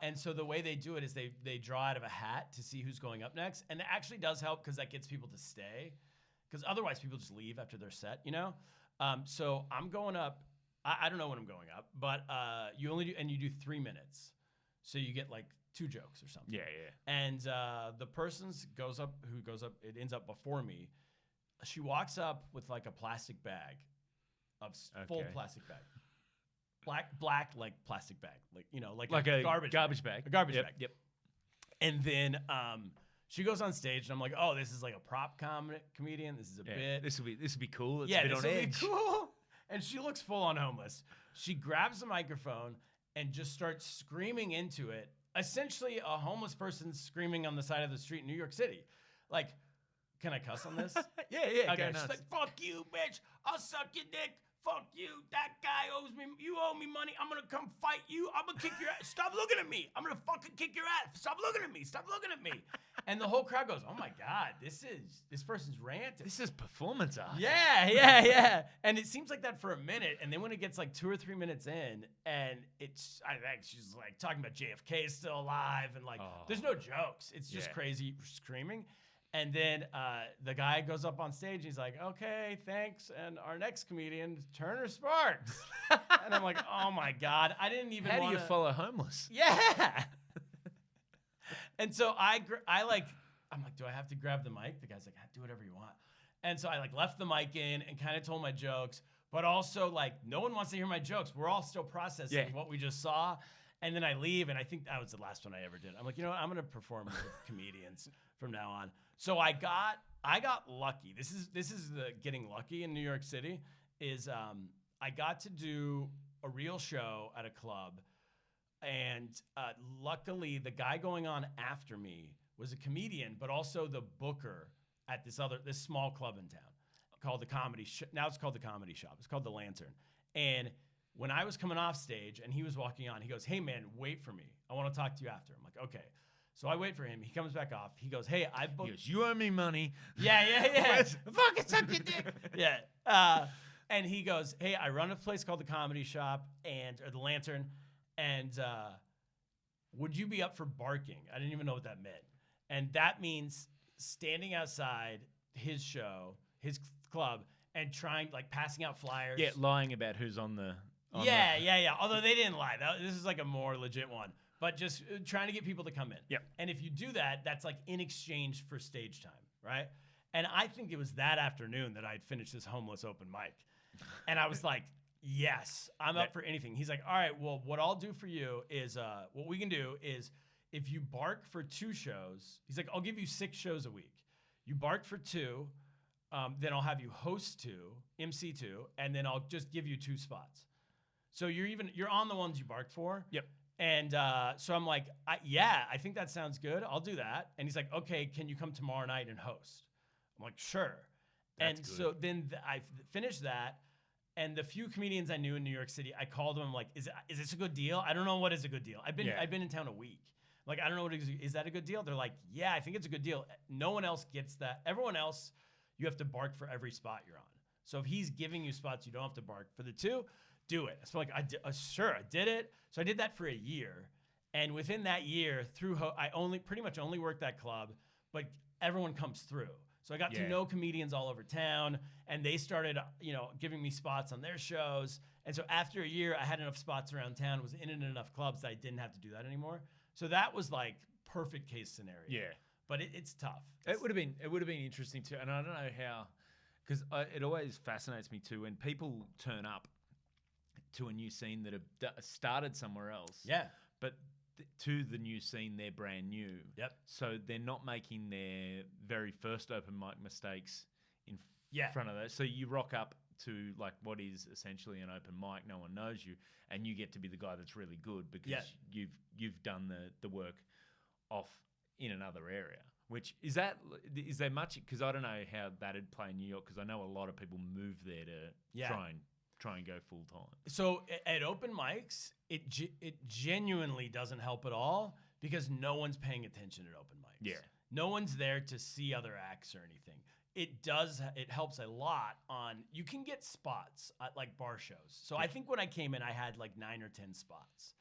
Speaker 2: And so the way they do it is they draw out of a hat to see who's going up next. And it actually does help because that gets people to stay. Because otherwise people just leave after their set, you know? So I'm going up. I don't know when I'm going up, but you do 3 minutes. So you get like 2 jokes or something.
Speaker 1: Yeah.
Speaker 2: And the person who goes up, it ends up before me. She walks up with like a plastic bag full plastic bag. Black like plastic bag. Like a garbage bag. A garbage bag.
Speaker 1: Yep.
Speaker 2: And then she goes on stage and I'm like, oh, this is like a prop comedian. This is a bit.
Speaker 1: This will be cool. It's
Speaker 2: a
Speaker 1: bit
Speaker 2: this
Speaker 1: on
Speaker 2: will
Speaker 1: edge.
Speaker 2: be cool. And she looks full on homeless. She grabs the microphone and just starts screaming into it. essentially a homeless person screaming on the side of the street in New York City. Like, can I cuss on this?
Speaker 1: Yeah,
Speaker 2: Okay,
Speaker 1: go
Speaker 2: she's
Speaker 1: nuts.
Speaker 2: like, fuck you, bitch. I'll suck your dick. Fuck you. That guy owes me. You owe me money. I'm going to come fight you. I'm going to kick your ass. Stop looking at me. I'm going to fucking kick your ass. Stop looking at me. Stop looking at me. And the whole crowd goes, oh my God, this person's ranting.
Speaker 1: This is performance art.
Speaker 2: Yeah. And it seems like that for a minute. And then when it gets like 2 or 3 minutes in, and I think she's like talking about JFK is still alive. And like, there's no jokes. It's just crazy screaming. And then the guy goes up on stage. And he's like, okay, thanks. And our next comedian, Turner Sparks. And I'm like, oh my God. I didn't even
Speaker 1: How do you follow homeless?
Speaker 2: Yeah. And so I'm like, do I have to grab the mic? The guy's like, do whatever you want. And so I like left the mic in and kind of told my jokes, but also like no one wants to hear my jokes. We're all still processing what we just saw. And then I leave, and I think that was the last one I ever did. I'm like, you know what? I'm gonna perform with comedians from now on. So I got lucky. This is the getting lucky in New York City. Is I got to do a real show at a club. And luckily, the guy going on after me was a comedian, but also the booker at this small club in town called the Comedy. Now it's called the Comedy Shop. It's called the Lantern. And when I was coming off stage and he was walking on, he goes, "Hey man, wait for me. I want to talk to you after." I'm like, "Okay." So I wait for him. He comes back off. He goes, "Hey, I booked."
Speaker 1: He goes, "You owe me money."
Speaker 2: Yeah. Fucking suck your dick. Yeah. And he goes, "Hey, I run a place called the Comedy Shop or the Lantern. And would you be up for barking?" I didn't even know what that meant. And that means standing outside his show, his club, and trying, like, passing out flyers.
Speaker 1: Yeah, lying about who's on the...
Speaker 2: Yeah. Although they didn't lie. This is like a more legit one. But just trying to get people to come in.
Speaker 1: Yep.
Speaker 2: And if you do that, that's like in exchange for stage time, right? And I think it was that afternoon that I'd finished this homeless open mic. And I was like... Yes, I'm up for anything. He's like, all right, well, what I'll do for you is, what we can do is if you bark for 2 shows, he's like, I'll give you 6 shows a week. You bark for 2, then I'll have you host 2, MC 2, and then I'll just give you 2 spots. So you're on the ones you bark for.
Speaker 1: Yep.
Speaker 2: And so I'm like, I think that sounds good. I'll do that. And he's like, okay, can you come tomorrow night and host? I'm like, sure.
Speaker 1: That's
Speaker 2: and
Speaker 1: good.
Speaker 2: So then I finished that. And the few comedians I knew in New York City, I called them. I'm like, is this a good deal? I don't know what is a good deal. I've been in town a week. Like, I don't know what is that a good deal? They're like, yeah, I think it's a good deal. No one else gets that. Everyone else, you have to bark for every spot you're on. So if he's giving you spots, you don't have to bark. For the 2, do it. So like, sure, I did it. So I did that for a year. And within that year, I pretty much only worked that club, but everyone comes through. So I got to know comedians all over town, and they started, giving me spots on their shows. And so after a year, I had enough spots around town, was in enough clubs that I didn't have to do that anymore. So that was like perfect case scenario.
Speaker 1: Yeah.
Speaker 2: But it's tough.
Speaker 1: It would have been interesting too, and I don't know how, because it always fascinates me too when people turn up to a new scene that have started somewhere else.
Speaker 2: Yeah.
Speaker 1: But to the new scene, they're brand new.
Speaker 2: Yep.
Speaker 1: So they're not making their very first open mic mistakes in front of those. So you rock up to like what is essentially an open mic, no one knows you, and you get to be the guy that's really good because you've done the work off in another area. Which is there much, because I don't know how that'd play in New York, because I know a lot of people move there to try and go full time.
Speaker 2: So at open mics, it genuinely doesn't help at all because no one's paying attention at open mics.
Speaker 1: Yeah.
Speaker 2: No one's there to see other acts or anything. It helps a lot you can get spots at like bar shows. So I think when I came in, I had like 9 or 10 spots.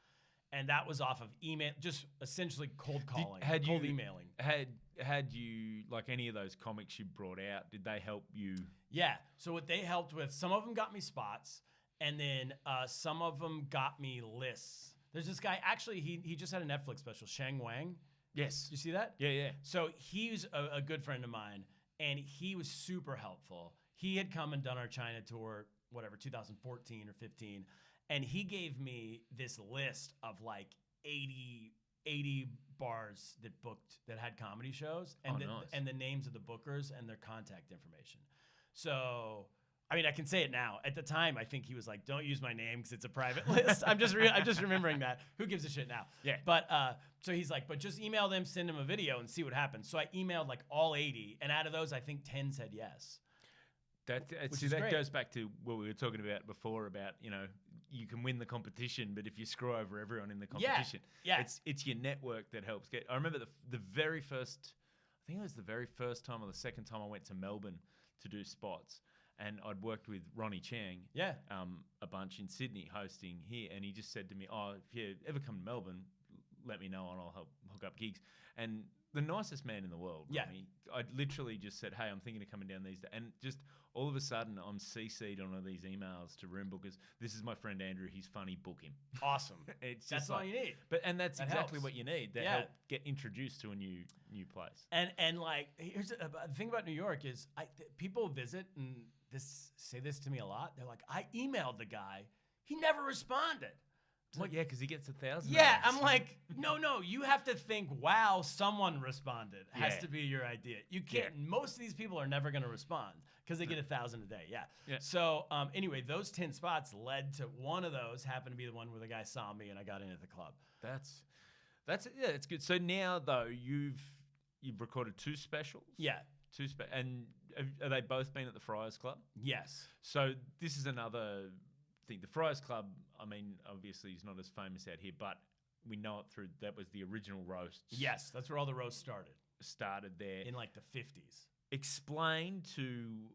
Speaker 2: And that was off of email, just essentially cold calling, cold emailing.
Speaker 1: Had you, like any of those comics you brought out, did they help you?
Speaker 2: Yeah. So what they helped with, some of them got me spots, and then some of them got me lists. There's this guy, actually, he just had a Netflix special, Shang Wang.
Speaker 1: Yes.
Speaker 2: You see that?
Speaker 1: Yeah.
Speaker 2: So he's a good friend of mine, and he was super helpful. He had come and done our China tour, 2014 or 15, and he gave me this list of like 80 bars that had comedy shows, and
Speaker 1: nice.
Speaker 2: and the names of the bookers and their contact information. So I mean, I can say it now. At the time, I think he was like, "Don't use my name because it's a private list." I'm just remembering that. Who gives a shit now?
Speaker 1: Yeah.
Speaker 2: But so he's like, "But just email them, send them a video, and see what happens." So I emailed like all 80, and out of those, I think 10 said yes.
Speaker 1: That
Speaker 2: great.
Speaker 1: goes back to what we were talking about before about, you can win the competition, but if you screw over everyone in the competition,
Speaker 2: Yeah.
Speaker 1: it's your network that helps. I remember the very first, I think it was the very first time or the second time I went to Melbourne to do spots, and I'd worked with Ronnie Chang,
Speaker 2: Yeah.
Speaker 1: a bunch in Sydney hosting here, and he just said to me, "Oh, if you ever come to Melbourne, let me know and I'll help hook up gigs." And the nicest man in the world,
Speaker 2: Yeah.
Speaker 1: Ronnie. I literally just said, "Hey, I'm thinking of coming down these days," and just all of a sudden I'm CC'd on all these emails to room bookers. This is my friend Andrew. He's funny. Book him.
Speaker 2: Awesome.
Speaker 1: It's
Speaker 2: That's
Speaker 1: just
Speaker 2: all
Speaker 1: like,
Speaker 2: you need.
Speaker 1: that's
Speaker 2: That
Speaker 1: exactly
Speaker 2: helps.
Speaker 1: what you need. That
Speaker 2: Yeah.
Speaker 1: help get introduced to a new place.
Speaker 2: And like, here's the thing about New York is people visit and say this to me a lot. They're like, I emailed the guy, he never responded. It's
Speaker 1: Well,
Speaker 2: like,
Speaker 1: yeah, because he gets 1,000.
Speaker 2: yeah, I'm like, no, you have to think, wow, someone responded. Has
Speaker 1: Yeah.
Speaker 2: to be your idea. You can't. Most of these people are never going to respond because they get 1,000 a day. Yeah.
Speaker 1: Yeah.
Speaker 2: So anyway, those 10 spots led to one of those happened to be the one where the guy saw me and I got in at the club.
Speaker 1: That's it's good. So now though you've recorded 2 specials.
Speaker 2: Yeah.
Speaker 1: And are they both been at the Friars Club?
Speaker 2: Yes.
Speaker 1: So this is another thing. The Friars Club, I mean, obviously is not as famous out here, but we know it through that was the original roasts.
Speaker 2: Yes, that's where all the roasts
Speaker 1: Started there.
Speaker 2: in like the 50s.
Speaker 1: Explain to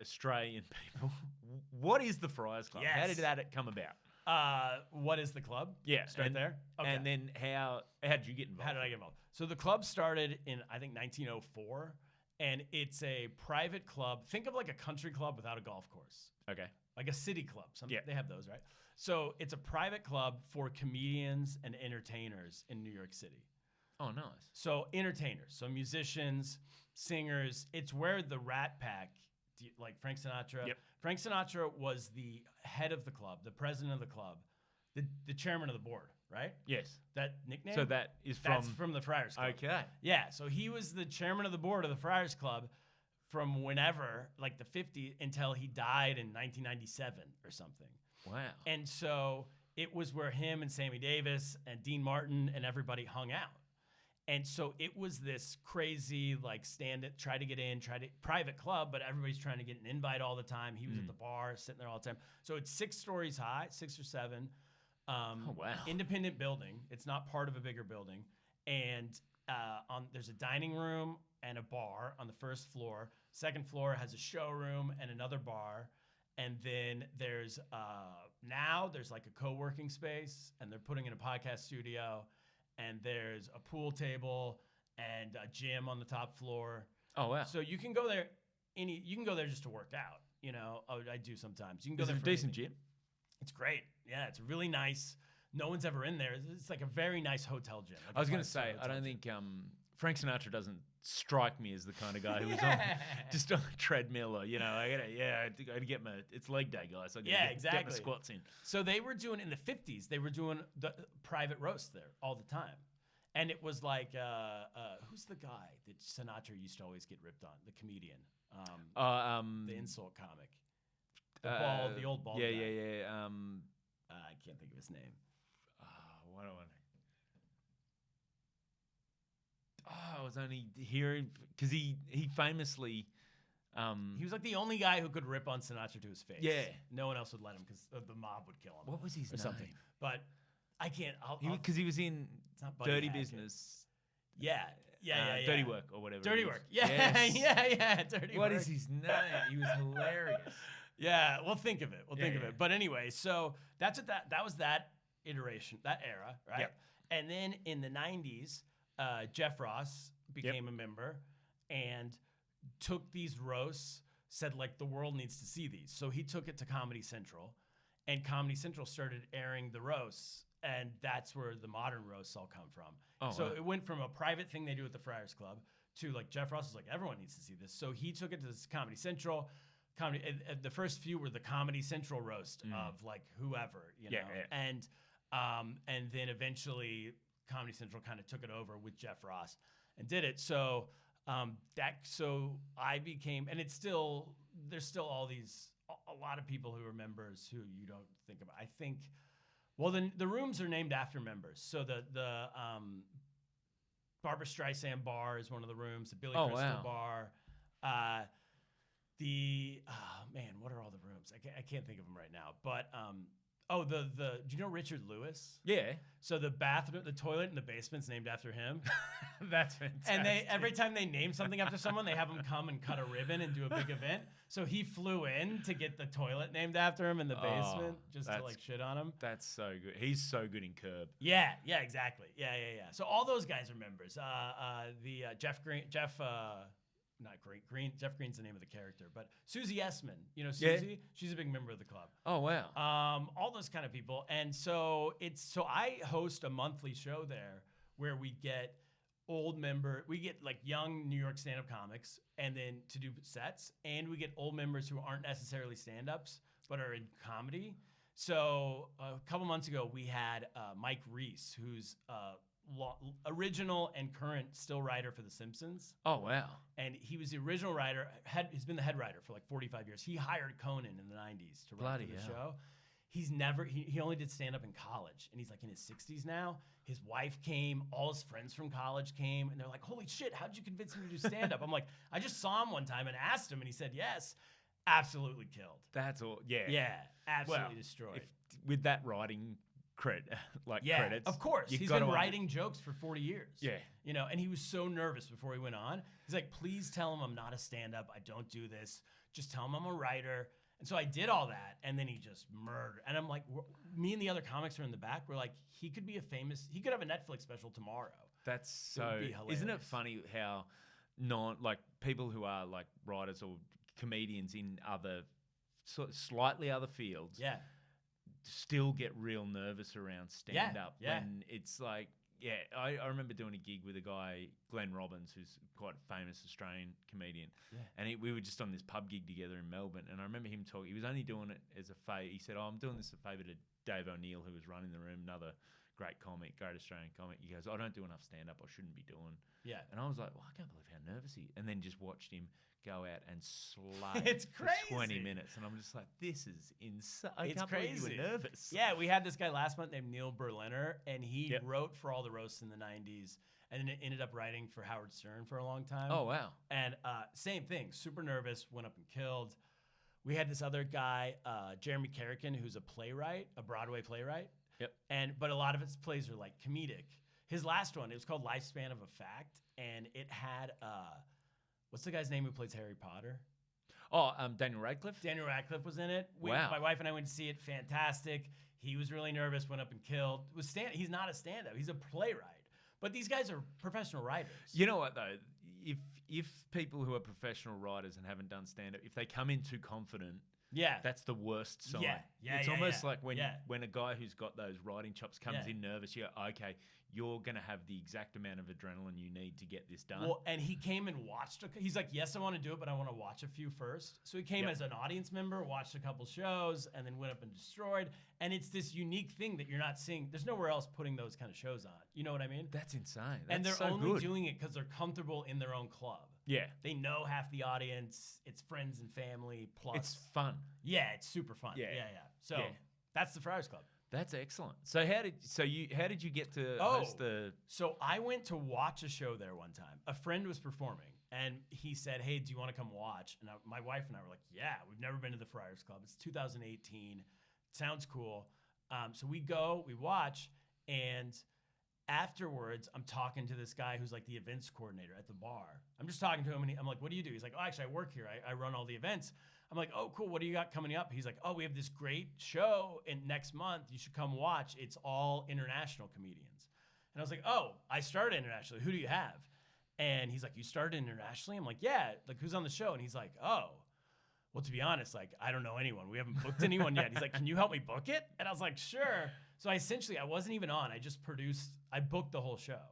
Speaker 1: Australian people what is the Friars Club?
Speaker 2: Yes.
Speaker 1: How did that come about?
Speaker 2: What is the club?
Speaker 1: Yeah,
Speaker 2: Start there. Okay.
Speaker 1: And then how did you get involved?
Speaker 2: How did I get involved? So the club started in, I think, 1904, and it's a private club. Think of like a country club without a golf course,
Speaker 1: Okay.
Speaker 2: like a city club.
Speaker 1: Yeah.
Speaker 2: They have those, right? So it's a private club for comedians and entertainers in New York City.
Speaker 1: Oh, nice.
Speaker 2: So entertainers, so musicians, singers. It's where the Rat Pack, like Frank Sinatra.
Speaker 1: Yep.
Speaker 2: Frank Sinatra was the head of the club, the president of the club, the chairman of the board, right?
Speaker 1: Yes.
Speaker 2: That nickname?
Speaker 1: So that is
Speaker 2: That's from the Friars Club.
Speaker 1: Okay.
Speaker 2: Yeah, so he was the chairman of the board of the Friars Club from whenever, like the 50s, until he died in 1997 or something.
Speaker 1: Wow.
Speaker 2: And so it was where him and Sammy Davis and Dean Martin and everybody hung out. And so it was this crazy, like, try to get in, private club, but everybody's trying to get an invite all the time. He was at the bar, sitting there all the time. So it's 6 stories high, 6 or 7.
Speaker 1: Oh, wow.
Speaker 2: Independent building. It's not part of a bigger building. And there's a dining room and a bar on the first floor. Second floor has a showroom and another bar. And then there's like a co-working space, and they're putting in a podcast studio. And there's a pool table and a gym on the top floor.
Speaker 1: Oh, wow.
Speaker 2: So you can go there. You can go there just to work out. You know, I do sometimes. You can go
Speaker 1: Is
Speaker 2: there
Speaker 1: it a
Speaker 2: for
Speaker 1: decent
Speaker 2: anything.
Speaker 1: gym?
Speaker 2: It's great. Yeah, it's really nice. No one's ever in there. It's like a very nice hotel gym. Like
Speaker 1: I was
Speaker 2: a
Speaker 1: going to
Speaker 2: 5-star
Speaker 1: say, I
Speaker 2: hotel
Speaker 1: don't
Speaker 2: gym.
Speaker 1: think Frank Sinatra doesn't strike me as the kind of guy who was just on a treadmill or, I gotta get it's leg day, guys. I gotta get my
Speaker 2: exactly.
Speaker 1: squats in.
Speaker 2: So they were doing, in the 50s, they were doing the private roast there all the time. And it was like, who's the guy that Sinatra used to always get ripped on? The comedian. The insult comic. The old bald guy.
Speaker 1: Yeah.
Speaker 2: I can't think of his name.
Speaker 1: What do I was only hearing because he famously.
Speaker 2: He was like the only guy who could rip on Sinatra to his face.
Speaker 1: Yeah.
Speaker 2: No one else would let him because the mob would kill him.
Speaker 1: What was his
Speaker 2: or
Speaker 1: name?
Speaker 2: something. But I can't.
Speaker 1: Because he was in
Speaker 2: it's not Buddy
Speaker 1: Dirty
Speaker 2: Hackett.
Speaker 1: Business.
Speaker 2: Yeah.
Speaker 1: Dirty Work or whatever.
Speaker 2: Dirty
Speaker 1: it is.
Speaker 2: Work. Yeah.
Speaker 1: Yes.
Speaker 2: yeah. Dirty
Speaker 1: What
Speaker 2: Work.
Speaker 1: is his name? He was hilarious.
Speaker 2: Yeah, we'll think of it. We'll think of
Speaker 1: yeah.
Speaker 2: it. But anyway, so that's what that was that iteration, that era, right?
Speaker 1: Yep.
Speaker 2: And then in the 90s, Jeff Ross became a member and took these roasts, said like the world needs to see these. So he took it to Comedy Central, and Comedy Central started airing the roasts, and that's where the modern roasts all come from.
Speaker 1: Oh,
Speaker 2: so
Speaker 1: wow.
Speaker 2: it went from a private thing they do at the Friars Club to like Jeff Ross was like, everyone needs to see this. So he took it to this Comedy Central. The first few were the Comedy Central roast of like whoever, you know, and then eventually Comedy Central kind of took it over with Jeff Ross and did it. So so I became, and it's still there's still all these, a lot of people who are members who you don't think about. I think, well, then the rooms are named after members. So the Barbara Streisand bar is one of the rooms. The Billy Crystal bar. What are all the rooms? I can't think of them right now. But do you know Richard Lewis?
Speaker 1: Yeah.
Speaker 2: So the bathroom, the toilet in the basement's named after him.
Speaker 1: That's fantastic.
Speaker 2: And every time they name something after someone, they have him come and cut a ribbon and do a big event. So he flew in to get the toilet named after him in the basement, just to like shit on him.
Speaker 1: That's so good. He's so good in Curb.
Speaker 2: Yeah, exactly. Yeah. So all those guys are members. Jeff Green's the name of the character, but Susie Essman, you know Susie? She's a big member of the club.
Speaker 1: Oh, wow.
Speaker 2: All those kind of people. And so I host a monthly show there where we get like young New York stand-up comics and then to do sets, and we get old members who aren't necessarily stand-ups, but are in comedy. So a couple months ago, we had Mike Reese, who's original and current still writer for The Simpsons.
Speaker 1: Oh, wow.
Speaker 2: And he was the original writer. He's been the head writer for like 45 years. He hired Conan in the 90s to write for the show. He only did stand-up in college, and he's like in his 60s now. His wife came, all his friends from college came, and they're like, holy shit, how'd you convince him to do stand-up? I'm like, I just saw him one time and asked him, and he said yes. Absolutely killed.
Speaker 1: That's all, yeah.
Speaker 2: Yeah, absolutely destroyed.
Speaker 1: With that writing credits.
Speaker 2: Of course. He's been writing jokes for 40 years.
Speaker 1: Yeah.
Speaker 2: You know, and he was so nervous before he went on. He's like, please tell him I'm not a stand-up. I don't do this. Just tell him I'm a writer. And so I did all that, and then he just murdered. And I'm like, me and the other comics are in the back. We're like, he could have a Netflix special tomorrow.
Speaker 1: That's so, isn't it funny how people who are like writers or comedians in other, slightly other fields, still get real nervous around stand-up. When it's like, I remember doing a gig with a guy, Glenn Robbins, who's quite a famous Australian comedian. Yeah. And we were just on this pub gig together in Melbourne. And I remember him talking. He was only doing it as a favour. He said, I'm doing this a favour to Dave O'Neill, who was running the room, another great Australian comic. He goes, I don't do enough stand-up. I shouldn't be doing. Yeah. And I was like, well, I can't believe how nervous he is. And then just watched him go out and slay for 20 minutes. And I'm just like, this is insane. I can't believe you were nervous.
Speaker 2: Yeah, we had this guy last month named Neil Berliner, and he wrote for all the roasts in the 90s, and then ended up writing for Howard Stern for a long time.
Speaker 1: Oh, wow.
Speaker 2: And same thing, super nervous, went up and killed. We had this other guy, Jeremy Carrican, who's a playwright, a Broadway playwright.
Speaker 1: Yep.
Speaker 2: But a lot of his plays are like comedic. His last one, it was called Lifespan of a Fact, and it had... what's the guy's name who plays Harry Potter?
Speaker 1: Oh, Daniel Radcliffe?
Speaker 2: Daniel Radcliffe was in it.
Speaker 1: Wow.
Speaker 2: My wife and I went to see it. Fantastic. He was really nervous, went up and killed. He's not a stand-up. He's a playwright. But these guys are professional writers.
Speaker 1: You know what, though? If people who are professional writers and haven't done stand-up, if they come in too confident, that's the worst sign. It's almost like when a guy who's got those writing chops comes in nervous, you go, okay, you're going to have the exact amount of adrenaline you need to get this done.
Speaker 2: Well, and he came and watched. He's like, yes, I want to do it, but I want to watch a few first. So he came as an audience member, watched a couple shows, and then went up and destroyed. And it's this unique thing that you're not seeing. There's nowhere else putting those kind of shows on. You know what I mean?
Speaker 1: That's insane.
Speaker 2: And they're only doing it because they're comfortable in their own club.
Speaker 1: Yeah.
Speaker 2: They know half the audience. It's friends and family. Plus,
Speaker 1: it's fun.
Speaker 2: Yeah, it's super fun. Yeah. So that's the Friars Club.
Speaker 1: That's excellent. So how did you get to host the?
Speaker 2: So I went to watch a show there one time. A friend was performing, and he said, "Hey, do you want to come watch?" And my wife and I were like, "Yeah, we've never been to the Friars Club. It's 2018. Sounds cool." So we go, we watch, and afterwards, I'm talking to this guy who's like the events coordinator at the bar. I'm just talking to him, and I'm like, "What do you do?" He's like, "Oh, actually, I work here. I run all the events." I'm like, "Oh, cool. What do you got coming up?" He's like, "Oh, we have this great show next month. You should come watch. It's all international comedians." And I was like, "Oh, I started internationally. Who do you have?" And he's like, "You started internationally?" I'm like, "Yeah. Like, who's on the show?" And he's like, "Oh, well, to be honest, like, I don't know anyone. We haven't booked anyone yet." He's like, "Can you help me book it?" And I was like, "Sure." So I wasn't even on. I booked the whole show.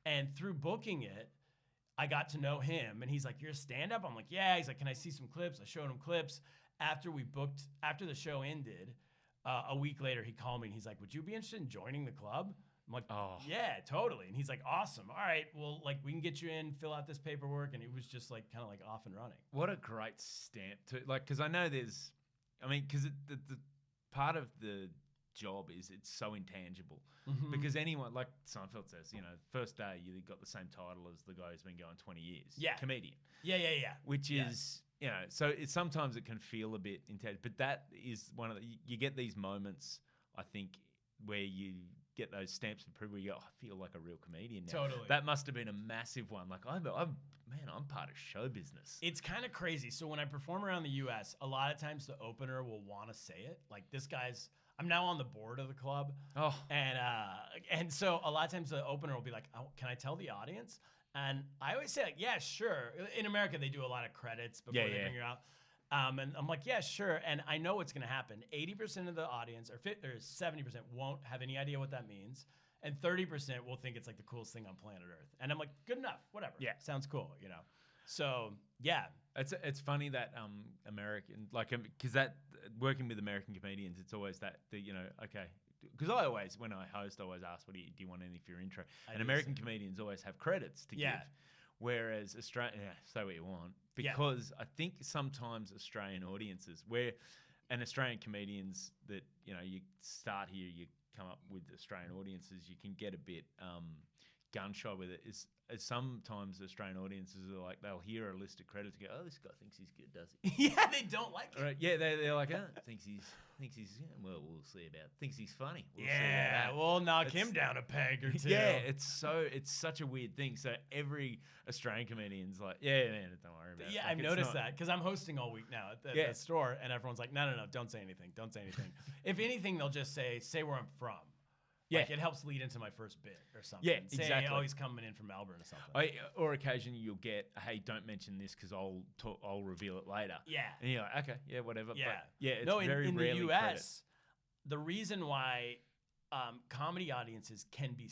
Speaker 2: And through booking it, I got to know him, and he's like, "You're a stand-up?" I'm like, "Yeah." He's like, "Can I see some clips?" I showed him clips. After the show ended, A week later, he called me and he's like, "Would you be interested in joining the club?" I'm like,
Speaker 1: Oh.
Speaker 2: "Yeah, totally." And he's like, "Awesome. All right, well, like we can get you in, fill out this paperwork," and it was just like kind of like off and running.
Speaker 1: What a great stamp to like, because I know there's, I mean, because the part of the job is it's so intangible.
Speaker 2: Mhm.
Speaker 1: Because anyone, like Seinfeld says, first day you got the same title as the guy who's been going 20 years.
Speaker 2: Yeah.
Speaker 1: Comedian.
Speaker 2: Yeah.
Speaker 1: Which is, so sometimes it can feel a bit intense, but that is one of you get these moments, I think, where you get those stamps of approval. You go, I feel like a real comedian now.
Speaker 2: Totally.
Speaker 1: That must have been a massive one. Like I'm part of show business.
Speaker 2: It's kind of crazy. So when I perform around the U.S., a lot of times the opener will want to say it. Like I'm now on the board of the club.
Speaker 1: Oh.
Speaker 2: And so a lot of times the opener will be like, oh, "Can I tell the audience?" And I always say like, "Yeah, sure." In America, they do a lot of credits before they bring you out. And I'm like, "Yeah, sure." And I know what's going to happen. 80% of the audience or 70% won't have any idea what that means. And 30% will think it's like the coolest thing on planet Earth. And I'm like, good enough, whatever.
Speaker 1: Yeah.
Speaker 2: Sounds cool, So, yeah.
Speaker 1: It's funny that American, like, because that working with American comedians, it's always that okay, because I always, when I host, I always ask, do you want any for your intro? And American comedians always have credits to give, whereas Australian, say what you want, because I think sometimes Australian audiences, and Australian comedians that you start here, you come up with Australian audiences, you can get a bit gun shy with it. Is sometimes Australian audiences are like, they'll hear a list of credits and go, "Oh, this guy thinks he's good, does he?"
Speaker 2: Yeah, they don't like it.
Speaker 1: Right? Yeah, they're like, thinks he's well, we'll see about it. Thinks he's funny. We'll see about that.
Speaker 2: We'll knock him down a peg or two.
Speaker 1: Yeah, it's such a weird thing. So every Australian comedian's like, "Yeah, man, don't worry about it."
Speaker 2: Yeah,
Speaker 1: Like,
Speaker 2: I've noticed that because I'm hosting all week now at the store, and everyone's like, "No, don't say anything. Don't say anything." If anything, they'll just say where I'm from. Like, it helps lead into my first bit or something.
Speaker 1: Yeah,
Speaker 2: say,
Speaker 1: exactly.
Speaker 2: "Oh, he's coming in from Melbourne" or something.
Speaker 1: Or occasionally you'll get, "Hey, don't mention this because I'll reveal it later."
Speaker 2: Yeah.
Speaker 1: And you're like, "Okay, yeah, whatever."
Speaker 2: Yeah.
Speaker 1: But it's
Speaker 2: no,
Speaker 1: very
Speaker 2: in
Speaker 1: rarely
Speaker 2: the U.S.,
Speaker 1: credit.
Speaker 2: the reason why comedy audiences can be,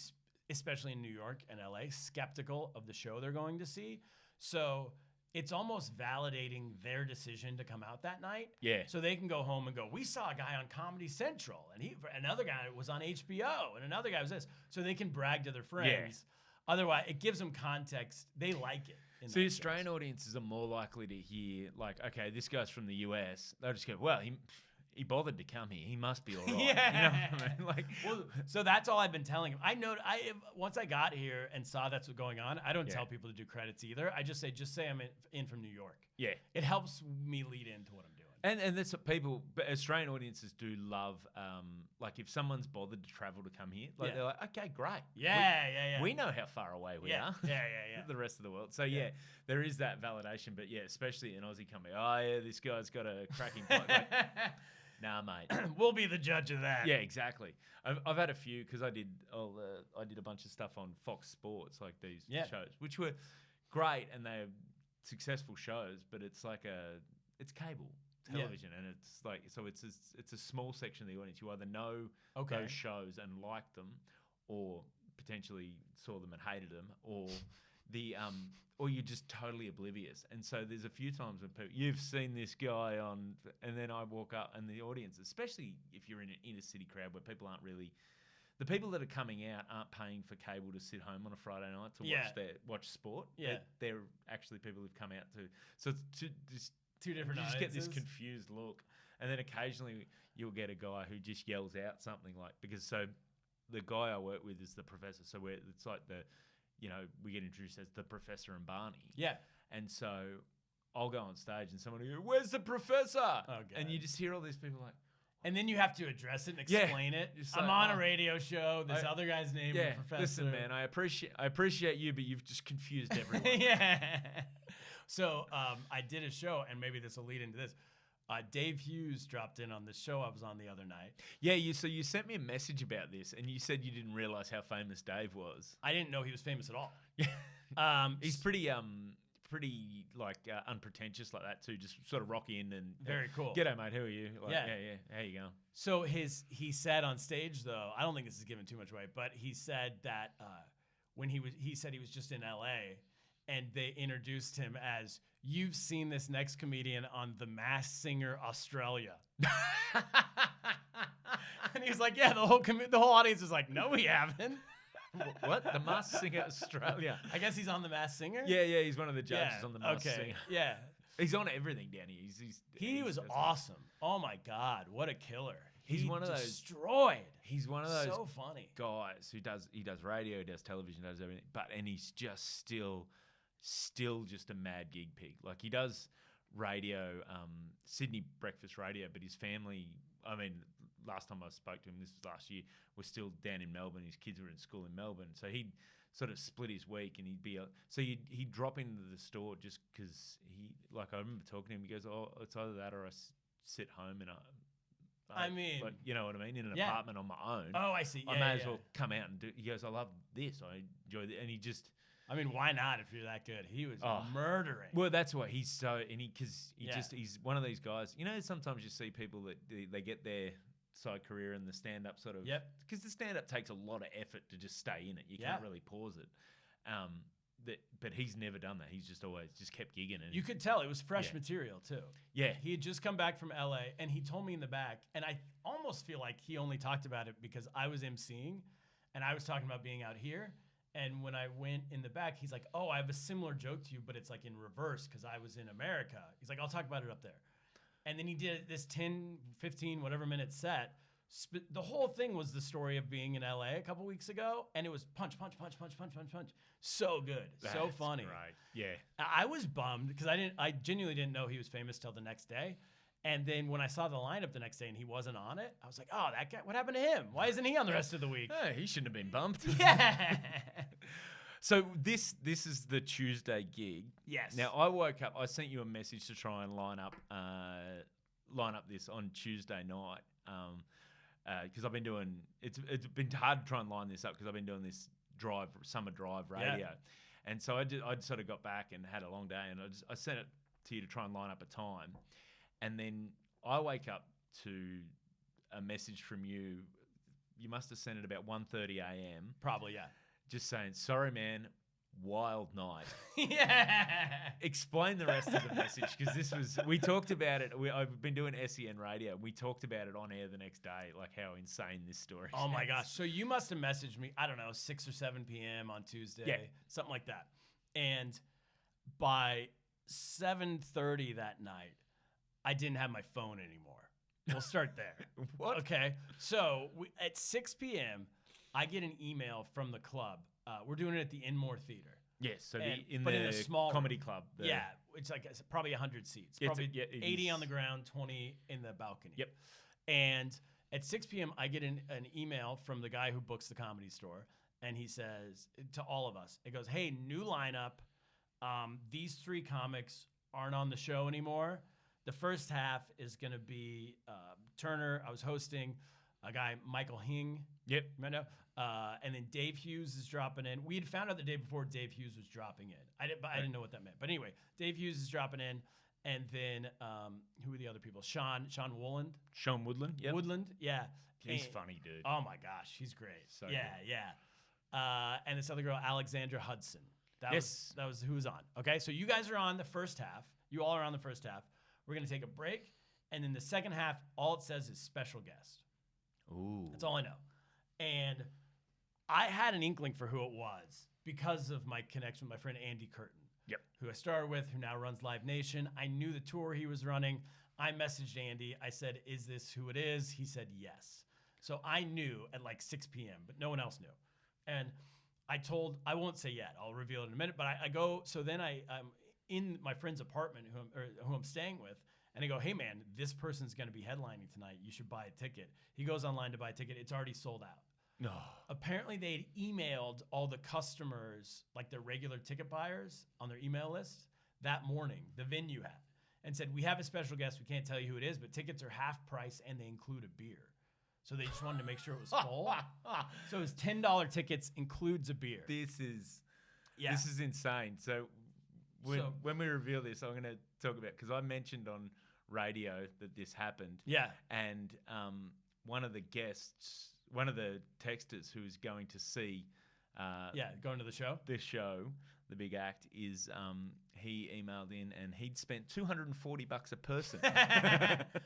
Speaker 2: especially in New York and L.A., skeptical of the show they're going to see. So it's almost validating their decision to come out that night.
Speaker 1: Yeah.
Speaker 2: So they can go home and go, "We saw a guy on Comedy Central, and another guy was on HBO, and another guy was this." So they can brag to their friends. Yeah. Otherwise, it gives them context. They like it.
Speaker 1: So the Australian audiences are more likely to hear, like, okay, this guy's from the US. They'll just go, "Well, he bothered to come here. He must be all right."
Speaker 2: Yeah.
Speaker 1: You know what I mean? Like,
Speaker 2: well, so that's all I've been telling him. Once I got here and saw that's what's going on, I don't tell people to do credits either. I just say I'm in from New York.
Speaker 1: Yeah.
Speaker 2: It helps me lead into what I'm doing.
Speaker 1: And that's what but Australian audiences do love, like if someone's bothered to travel to come here, like they're like, "Okay, great.
Speaker 2: Yeah.
Speaker 1: We know how far away we are.
Speaker 2: Yeah.
Speaker 1: The rest of the world." So there is that validation, but especially an Aussie company. "Oh yeah, this guy's got a cracking point." Like, nah, mate.
Speaker 2: We'll be the judge of that.
Speaker 1: Yeah, exactly. I've had a few because I did a bunch of stuff on Fox Sports, like these shows, which were great and they're successful shows, but it's like it's cable television, and it's like, so it's a small section of the audience. You either know those shows and like them, or potentially saw them and hated them, or or you're just totally oblivious. And so there's a few times when people, "You've seen this guy on," and then I walk up and the audience, especially if you're in an inner city crowd where people aren't really, the people that are coming out aren't paying for cable to sit home on a Friday night to watch sport.
Speaker 2: Yeah.
Speaker 1: They're actually people who've come out to, so it's
Speaker 2: two different
Speaker 1: you just
Speaker 2: audiences.
Speaker 1: get this confused look. And then occasionally you'll get a guy who just yells out something like, because so the guy I work with is the professor. So it's like we get introduced as the professor and Barney.
Speaker 2: Yeah.
Speaker 1: And so I'll go on stage and someone will go, "Where's the professor?"
Speaker 2: Oh, God.
Speaker 1: And you just hear all these people like,
Speaker 2: and then you have to address it and explain it. I'm
Speaker 1: like,
Speaker 2: on a radio show. This other guy's name is Professor.
Speaker 1: Listen, man, I appreciate you, but you've just confused everyone.
Speaker 2: Yeah. So I did a show, and maybe this will lead into this. Dave Hughes dropped in on the show I was on the other night.
Speaker 1: Yeah, so you sent me a message about this, and you said you didn't realize how famous Dave was.
Speaker 2: I didn't know he was famous at all.
Speaker 1: Yeah. He's pretty unpretentious like that too. Just sort of rock in and
Speaker 2: very cool.
Speaker 1: "G'day, mate. Who are you?" Like, yeah. How you going?
Speaker 2: So he said on stage, though, I don't think this is giving too much away, but he said that when he said he was just in LA, and they introduced him as, "You've seen this next comedian on The Masked Singer Australia." And he's like, "Yeah." The whole audience is like, "No, we haven't."
Speaker 1: What? The Masked Singer Australia?
Speaker 2: I guess he's on The Masked Singer.
Speaker 1: Yeah, he's one of the judges on the Masked Singer.
Speaker 2: Yeah.
Speaker 1: He's on everything, Danny.
Speaker 2: He was awesome. Oh my God, what a killer!
Speaker 1: He's one of those
Speaker 2: destroyed.
Speaker 1: He's one of those
Speaker 2: so funny
Speaker 1: guys who does radio, he does television, does everything, and he's just still just a mad gig pig. Like he does radio, Sydney breakfast radio, but his family. I mean, last time I spoke to him, this was last year, was still down in Melbourne. His kids were in school in Melbourne, so he'd sort of split his week, and he'd drop into the store just because I remember talking to him. He goes, "Oh, it's either that or I sit home and I mean, like, you know what I mean, in an apartment on my own.
Speaker 2: Oh, I see. Yeah,
Speaker 1: I may as well come out and do." He goes, "I love this. I enjoy it," and he just.
Speaker 2: I mean, why not if you're that good? He was murdering.
Speaker 1: Well, that's why he's so, and he's one of these guys. You know, sometimes you see people that they get their side career in the stand-up sort of.
Speaker 2: Yep.
Speaker 1: Because the stand-up takes a lot of effort to just stay in it. You can't really pause it. But he's never done that. He's just always just kept gigging. And
Speaker 2: you could tell it was fresh material too.
Speaker 1: Yeah.
Speaker 2: He had just come back from LA, and he told me in the back, and I almost feel like he only talked about it because I was emceeing, and I was talking about being out here. And when I went in the back, he's like, "Oh, I have a similar joke to you, but it's like in reverse because I was in America." He's like, "I'll talk about it up there." And then he did this 10, 15, whatever minute set. The whole thing was the story of being in LA a couple weeks ago, and it was punch, punch, punch, punch, punch, punch, punch. So good, so funny.
Speaker 1: Right? Yeah.
Speaker 2: I was bummed because I genuinely didn't know he was famous till the next day. And then when I saw the lineup the next day and he wasn't on it, I was like, "Oh, that guy, what happened to him? Why isn't he on the rest of the week?"
Speaker 1: Oh, he shouldn't have been bumped.
Speaker 2: Yeah.
Speaker 1: So this is the Tuesday gig.
Speaker 2: Yes.
Speaker 1: Now I woke up. I sent you a message to try and line up this on Tuesday night. Because I've been doing it's been hard to try and line this up because I've been doing this summer drive radio, and so I'd sort of got back and had a long day, and I sent it to you to try and line up a time, and then I wake up to a message from you. You must have sent it about 1:30 a.m.
Speaker 2: Probably, yeah.
Speaker 1: Just saying, "Sorry, man, wild night."
Speaker 2: Yeah.
Speaker 1: Explain the rest of the message because we talked about it. I've been doing SEN radio. We talked about it on air the next day, like how insane this story.
Speaker 2: Oh my gosh! So you must have messaged me. I don't know, 6 or 7 p.m. on Tuesday, something like that. And by 7:30 that night, I didn't have my phone anymore. We'll start there.
Speaker 1: What?
Speaker 2: Okay. So at 6 p.m., I get an email from the club. We're doing it at the Inmore Theater.
Speaker 1: Yes, so in
Speaker 2: a small
Speaker 1: comedy club.
Speaker 2: It's like probably 100 seats.
Speaker 1: It's
Speaker 2: Probably 80 on the ground, 20 in the balcony.
Speaker 1: Yep.
Speaker 2: And at 6 p.m., I get an email from the guy who books the Comedy Store, and he says to all of us, it goes, "Hey, new lineup. These 3 comics aren't on the show anymore. The first half is going to be Turner. I was hosting a guy, Michael Hing.
Speaker 1: Yep.
Speaker 2: Right now. And then Dave Hughes is dropping in. We had found out the day before Dave Hughes was dropping in. I didn't know what that meant. But anyway, Dave Hughes is dropping in. And then who are the other people? Sean Woodland.
Speaker 1: Sean Woodland. Yep.
Speaker 2: Woodland, yeah.
Speaker 1: He's funny, dude.
Speaker 2: Oh my gosh, he's great.
Speaker 1: So
Speaker 2: yeah,
Speaker 1: good.
Speaker 2: yeah. And this other girl, Alexandra Hudson. That
Speaker 1: Yes.
Speaker 2: was who was on. Okay, so you guys are on the first half. You all are on the first half. We're gonna take a break, and then the second half, all it says is special guest.
Speaker 1: Ooh.
Speaker 2: That's all I know. And I had an inkling for who it was because of my connection with my friend Andy Curtin.
Speaker 1: Yep.
Speaker 2: Who I started with, who now runs Live Nation. I knew the tour he was running. I messaged Andy. I said, "Is this who it is?" He said, "Yes." So I knew at like 6 p.m., but no one else knew. And I won't say yet. I'll reveal it in a minute. But I go, so then I'm in my friend's apartment who I'm staying with. And I go, "Hey, man, this person's going to be headlining tonight. You should buy a ticket." He goes online to buy a ticket. It's already sold out.
Speaker 1: No.
Speaker 2: Apparently, they'd emailed all the customers, like their regular ticket buyers on their email list that morning, the venue had, and said, "We have a special guest. We can't tell you who it is, but tickets are half price and they include a beer." So they just wanted to make sure it was full. So it was $10 tickets, includes a beer.
Speaker 1: This is insane. So when we reveal this, I'm going to talk about, because I mentioned on radio that this happened.
Speaker 2: Yeah.
Speaker 1: And one of the texters who was going to see
Speaker 2: Going to the show.
Speaker 1: This show, the big act, is he emailed in and he'd spent $240 a person.
Speaker 2: $10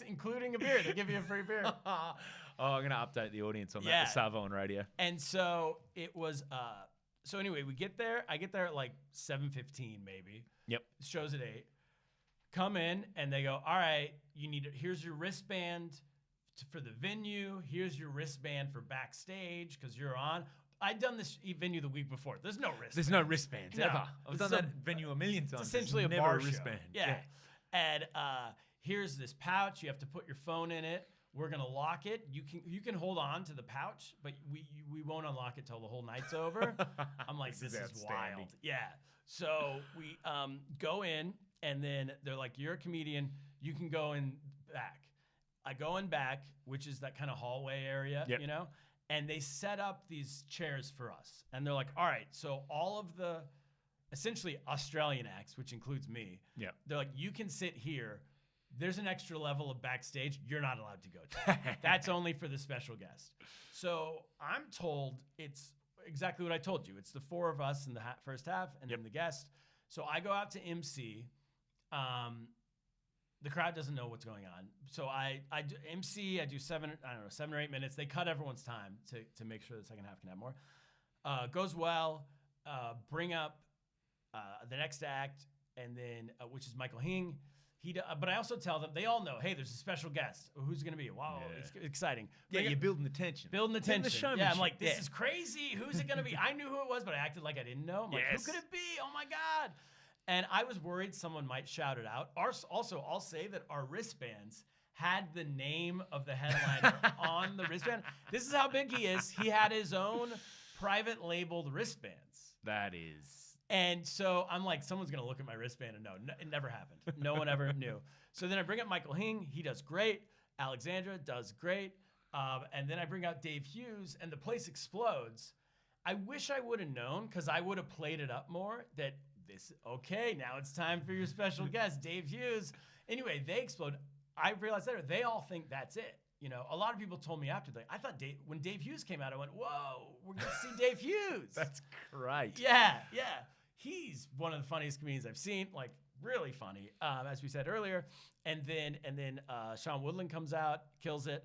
Speaker 2: including a beer. They give you a free beer.
Speaker 1: I'm going to update the audience on that. The Savo on radio.
Speaker 2: And so it was. So anyway, we get there. I get there at like 7:15 maybe.
Speaker 1: Yep.
Speaker 2: Show's at 8. Come in and they go, all right, here's your wristband for the venue. Here's your wristband for backstage because you're on. I'd done this venue the week before. There's no wristband.
Speaker 1: There's no wristbands ever. I've done that venue a million times.
Speaker 2: It's essentially
Speaker 1: There's
Speaker 2: a bar
Speaker 1: never wristband.
Speaker 2: Yeah. And here's this pouch. You have to put your phone in it. We're gonna lock it. You can hold on to the pouch, but we won't unlock it till the whole night's over. I'm like, this is wild. Yeah. So we go in, and then they're like, you're a comedian. You can go in back. I go in back, which is that kind of hallway area, you know. And they set up these chairs for us. And they're like, all right, so all of the essentially Australian acts, which includes me, they're like, you can sit here. There's an extra level of backstage you're not allowed to go to. That's only for the special guest. So I'm told it's exactly what I told you. It's the 4 of us in the first half and then the guest. So I go out to MC. The crowd doesn't know what's going on. So I do MC, I do 7 or 8 minutes. They cut everyone's time to make sure the second half can have more. Goes well. Bring up the next act, and then which is Michael Hing. But I also tell them, they all know, hey, there's a special guest. Who's going to be? Wow, it's exciting.
Speaker 1: You're building the tension.
Speaker 2: Building the tension.
Speaker 1: Yeah,
Speaker 2: I'm like, this is crazy. Who's it going to be? I knew who it was, but I acted like I didn't know. I'm like, who could it be? Oh, my God. And I was worried someone might shout it out. Also, I'll say that our wristbands had the name of the headliner on the wristband. This is how big he is. He had his own private labeled wristbands.
Speaker 1: That is.
Speaker 2: And so I'm like, someone's going to look at my wristband and no, it never happened. No one ever knew. So then I bring up Michael Hing. He does great. Alexandra does great. And then I bring out Dave Hughes, and the place explodes. I wish I would have known, because I would have played it up more, that okay, now it's time for your special guest, Dave Hughes. Anyway, they explode. I realized later, they all think that's it. You know, a lot of people told me after that. I thought when Dave Hughes came out, I went, whoa, we're going to see Dave Hughes.
Speaker 1: That's great.
Speaker 2: Yeah. He's one of the funniest comedians I've seen, like really funny, as we said earlier. And then Sean Woodland comes out, kills it.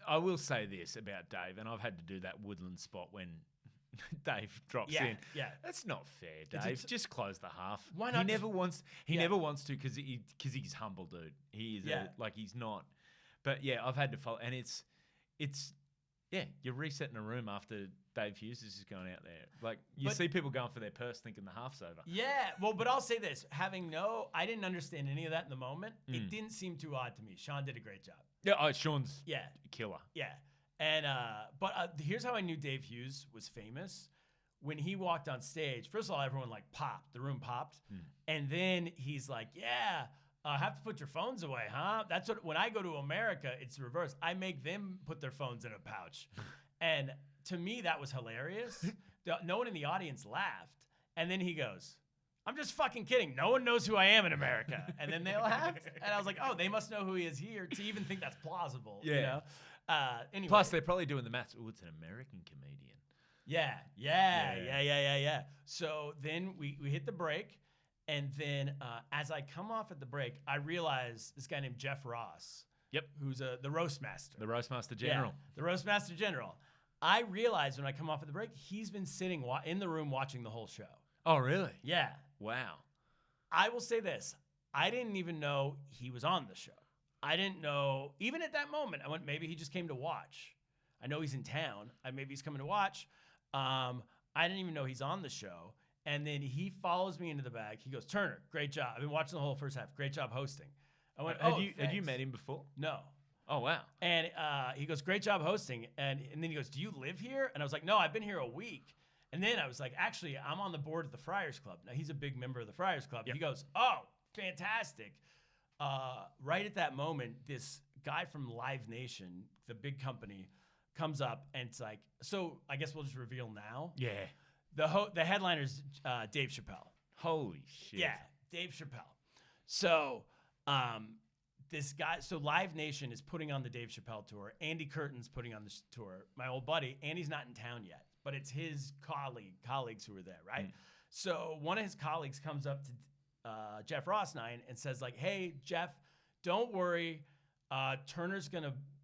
Speaker 1: I will say this about Dave, and I've had to do that Woodland spot when Dave drops in. Yeah, that's not fair, Dave. Just close the half.
Speaker 2: Why not?
Speaker 1: He never wants to because he's humble, dude. He is he's not. But yeah, I've had to follow, and it's you're resetting a room after Dave Hughes is just going out there. Like you see people going for their purse, thinking the half's over.
Speaker 2: Yeah, well, but I'll say this: I didn't understand any of that in the moment. It didn't seem too odd to me. Sean did a great job.
Speaker 1: Yeah, Sean's killer.
Speaker 2: Yeah. And but here's how I knew Dave Hughes was famous. When he walked on stage, first of all, everyone popped. The room popped. And then he's like, have to put your phones away, huh? That's when I go to America, it's the reverse. I make them put their phones in a pouch. And to me, that was hilarious. No one in the audience laughed. And then he goes, I'm just fucking kidding. No one knows who I am in America. And then they laughed. And I was like, oh, they must know who he is here to even think that's plausible. Yeah. You know? Anyway.
Speaker 1: Plus, they're probably doing the maths. Oh, it's an American comedian.
Speaker 2: Yeah. So then we hit the break. And then as I come off at the break, I realize this guy named Jeff Ross.
Speaker 1: Yep.
Speaker 2: Who's the roast master.
Speaker 1: The roast master general.
Speaker 2: Yeah, the roast master general. I realized when I come off at the break, he's been sitting in the room watching the whole show.
Speaker 1: Oh, really?
Speaker 2: Yeah.
Speaker 1: Wow.
Speaker 2: I will say this. I didn't even know he was on the show. I didn't know, even at that moment, I went, maybe he just came to watch. I know he's in town. Maybe he's coming to watch. I didn't even know he's on the show. And then he follows me into the back. He goes, Turner, great job. I've been watching the whole first half. Great job hosting. I went,
Speaker 1: had you met him before?
Speaker 2: No.
Speaker 1: Oh, wow.
Speaker 2: And he goes, great job hosting. And then he goes, do you live here? And I was like, no, I've been here a week. And then I was like, actually, I'm on the board of the Friars Club. Now, he's a big member of the Friars Club. Yep. He goes, oh, fantastic. Right at that moment, this guy from Live Nation, the big company, comes up and it's like, so I guess we'll just reveal now.
Speaker 1: Yeah.
Speaker 2: The headliner's Dave Chappelle.
Speaker 1: Holy shit.
Speaker 2: Yeah, Dave Chappelle. So this guy, so Live Nation is putting on the Dave Chappelle tour. Andy Curtin's putting on the tour. My old buddy, Andy's not in town yet, but it's his colleagues who are there, right? So one of his colleagues comes up to Jeff Ross and says like, hey, Jeff, don't worry.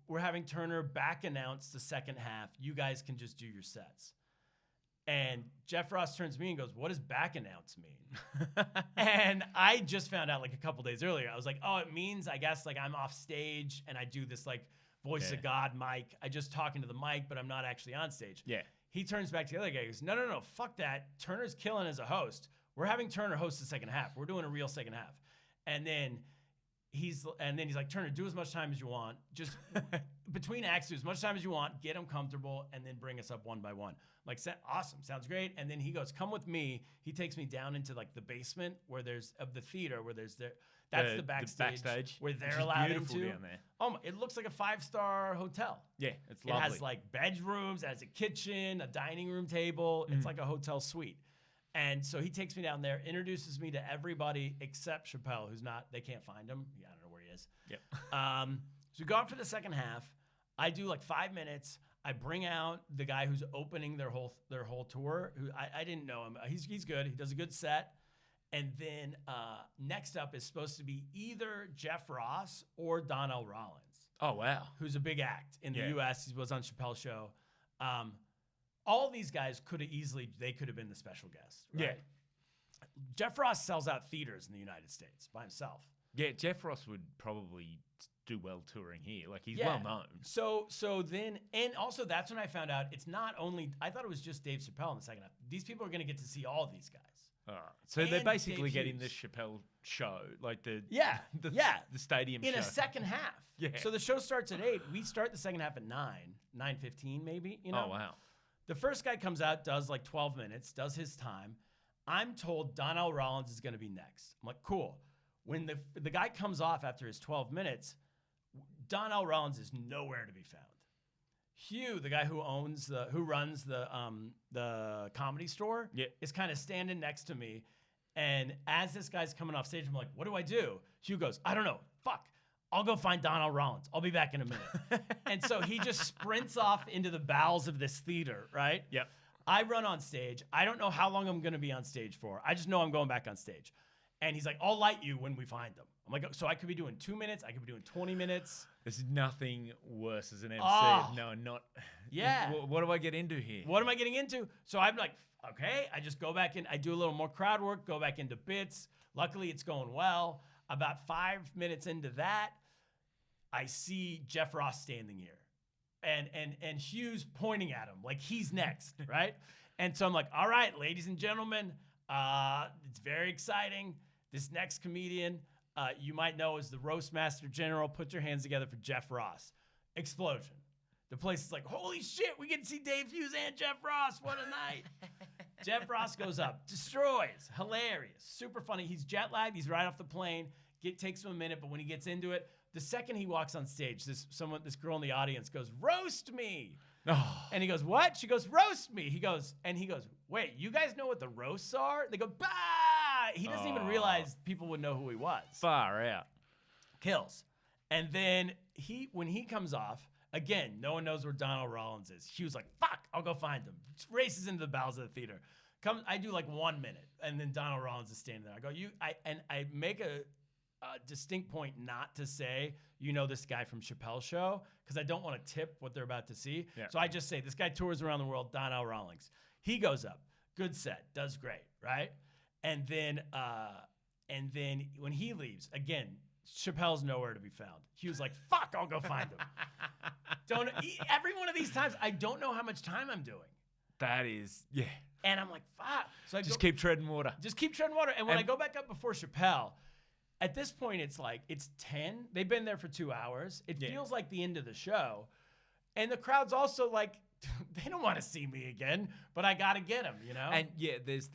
Speaker 2: We're having Turner back announce the second half. You guys can just do your sets. And Jeff Ross turns to me and goes, what does back announce mean? And I just found out like a couple days earlier. I was like, oh, it means, I guess, like I'm off stage and I do this like voice of God mic. I just talking to the mic, but I'm not actually on stage.
Speaker 1: Yeah.
Speaker 2: He turns back to the other guy. He goes, no, fuck that. Turner's killing as a host. We're having Turner host the second half. We're doing a real second half. And then he's like, Turner, do as much time as you want. Just between acts, do as much time as you want. Get them comfortable, and then bring us up one by one. Like, awesome, sounds great. And then he goes, come with me. He takes me down into like the basement where there's of the theater where there's that's the backstage where they're allowed into.
Speaker 1: Down there.
Speaker 2: Oh, it looks like a 5-star hotel.
Speaker 1: Yeah, it's lovely.
Speaker 2: It has like bedrooms, it has a kitchen, a dining room table. It's like a hotel suite. And so he takes me down there, introduces me to everybody except Chappelle, who's not, they can't find him. Yeah, I don't know where he is.
Speaker 1: Yep.
Speaker 2: So we go out for the second half. I do like 5 minutes. I bring out the guy who's opening their whole tour, who I didn't know him. He's good. He does a good set. And then next up is supposed to be either Jeff Ross or Donnell Rollins.
Speaker 1: Oh, wow.
Speaker 2: Who's a big act in the U.S. He was on Chappelle's show. All these guys could have been the special guest. Right? Yeah. Jeff Ross sells out theaters in the United States by himself.
Speaker 1: Yeah, Jeff Ross would probably do well touring here. Like, he's well known.
Speaker 2: So then, and also that's when I found out it's not only, I thought it was just Dave Chappelle in the second half. These people are going to get to see all these guys. So
Speaker 1: they're basically getting the Chappelle show, like the stadium show.
Speaker 2: In a second half.
Speaker 1: Yeah.
Speaker 2: So the show starts at 8. We start the second half at 9:15 maybe, you know?
Speaker 1: Oh, wow.
Speaker 2: The first guy comes out, does like 12 minutes, does his time. I'm told Donnell Rollins is going to be next. I'm like, cool. When the guy comes off after his 12 minutes, Donnell Rollins is nowhere to be found. Hugh, the guy who runs the comedy store, is kind of standing next to me. And as this guy's coming off stage, I'm like, what do I do? Hugh goes, I don't know. Fuck. I'll go find Donnell Rollins. I'll be back in a minute. And so he just sprints off into the bowels of this theater, right?
Speaker 1: Yep.
Speaker 2: I run on stage. I don't know how long I'm going to be on stage for. I just know I'm going back on stage. And he's like, I'll light you when we find them. I'm like, so I could be doing 2 minutes. I could be doing 20 minutes.
Speaker 1: There's nothing worse as an MC. No, not.
Speaker 2: Yeah.
Speaker 1: What do I get into here?
Speaker 2: What am I getting into? So I'm like, okay. I just go back in. I do a little more crowd work, go back into bits. Luckily, it's going well. About 5 minutes into that, I see Jeff Ross standing here. And Hugh's pointing at him like he's next, right? And so I'm like, all right, ladies and gentlemen, it's very exciting. This next comedian, you might know as the Roast Master General. Put your hands together for Jeff Ross. Explosion. The place is like, holy shit, we get to see Dave Hughes and Jeff Ross. What a night. Jeff Ross goes up, destroys, hilarious, super funny. He's jet lagged. He's right off the plane. Takes him a minute, but when he gets into it, the second he walks on stage, this girl in the audience goes, roast me.
Speaker 1: Oh.
Speaker 2: And he goes, what? She goes, roast me. He goes, wait, you guys know what the roasts are? They go, bah! He doesn't even realize people would know who he was.
Speaker 1: Far out.
Speaker 2: Kills. And then when he comes off, again, no one knows where Donnell Rollins is. He was like, fuck, I'll go find him. Just races into the bowels of the theater. I do like 1 minute, and then Donnell Rollins is standing there. I go, I make a distinct point not to say, you know, this guy from Chappelle's show, because I don't want to tip what they're about to see. Yeah. So I just say, this guy tours around the world, Donnell Rollins. He goes up, good set, does great, right? And then when he leaves, again, Chappelle's nowhere to be found. He was like, fuck, I'll go find him. Every one of these times, I don't know how much time I'm doing.
Speaker 1: That is, yeah.
Speaker 2: And I'm like, fuck. So I
Speaker 1: keep treading water.
Speaker 2: Just keep treading water. And when I go back up before Chappelle, at this point, it's 10. They've been there for 2 hours. It feels like the end of the show. And the crowd's also like, they don't want to see me again, but I got to get them, you know?
Speaker 1: And yeah, there's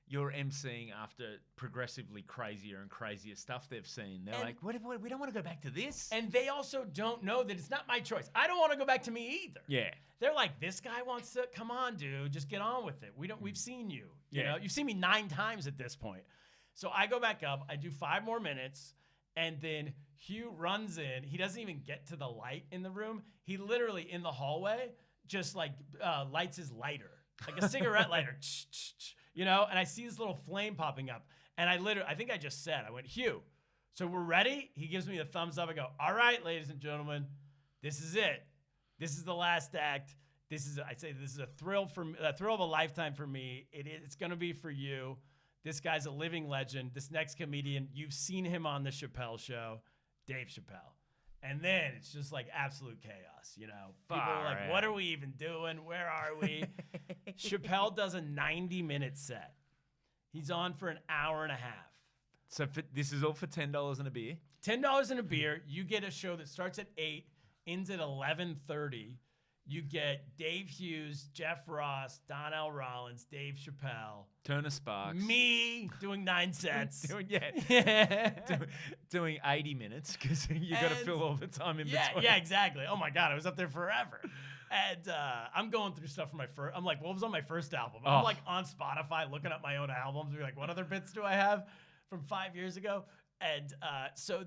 Speaker 1: you're emceeing after progressively crazier and crazier stuff they've seen. They're like, we don't want to go back to this.
Speaker 2: And they also don't know that it's not my choice. I don't want to go back to me either.
Speaker 1: Yeah.
Speaker 2: They're like, this guy wants to, come on, dude, just get on with it. We've seen you. You know, you've seen me 9 times at this point. So I go back up, I do 5 more minutes, And then Hugh runs in. He doesn't even get to the light in the room. He literally, in the hallway, just like lights his lighter, like a cigarette lighter, you know? And I see this little flame popping up. And I think I just said, I went, Hugh, so we're ready? He gives me the thumbs up. I go, all right, ladies and gentlemen, this is it. This is the last act. I'd say this is a thrill of a lifetime for me. It's going to be for you. This guy's a living legend. This next comedian, you've seen him on the Chappelle Show, Dave Chappelle. And then it's just like absolute chaos, you know? People are like, what are we even doing? Where are we? Chappelle does a 90-minute set. He's on for an hour and a half.
Speaker 1: So this is all for $10 and a beer?
Speaker 2: $10 and a beer. You get a show that starts at 8, ends at 11:30. You get Dave Hughes, Jeff Ross, Donnell Rollins, Dave Chappelle.
Speaker 1: Turner Sparks.
Speaker 2: Me doing 9 sets.
Speaker 1: doing 80 minutes because you got to fill all the time in between.
Speaker 2: Yeah, exactly. Oh my God, I was up there forever. And I'm going through stuff from I'm like, what was on my first album? I'm like on Spotify looking at my own albums. Be like, what other bits do I have from 5 years ago? And so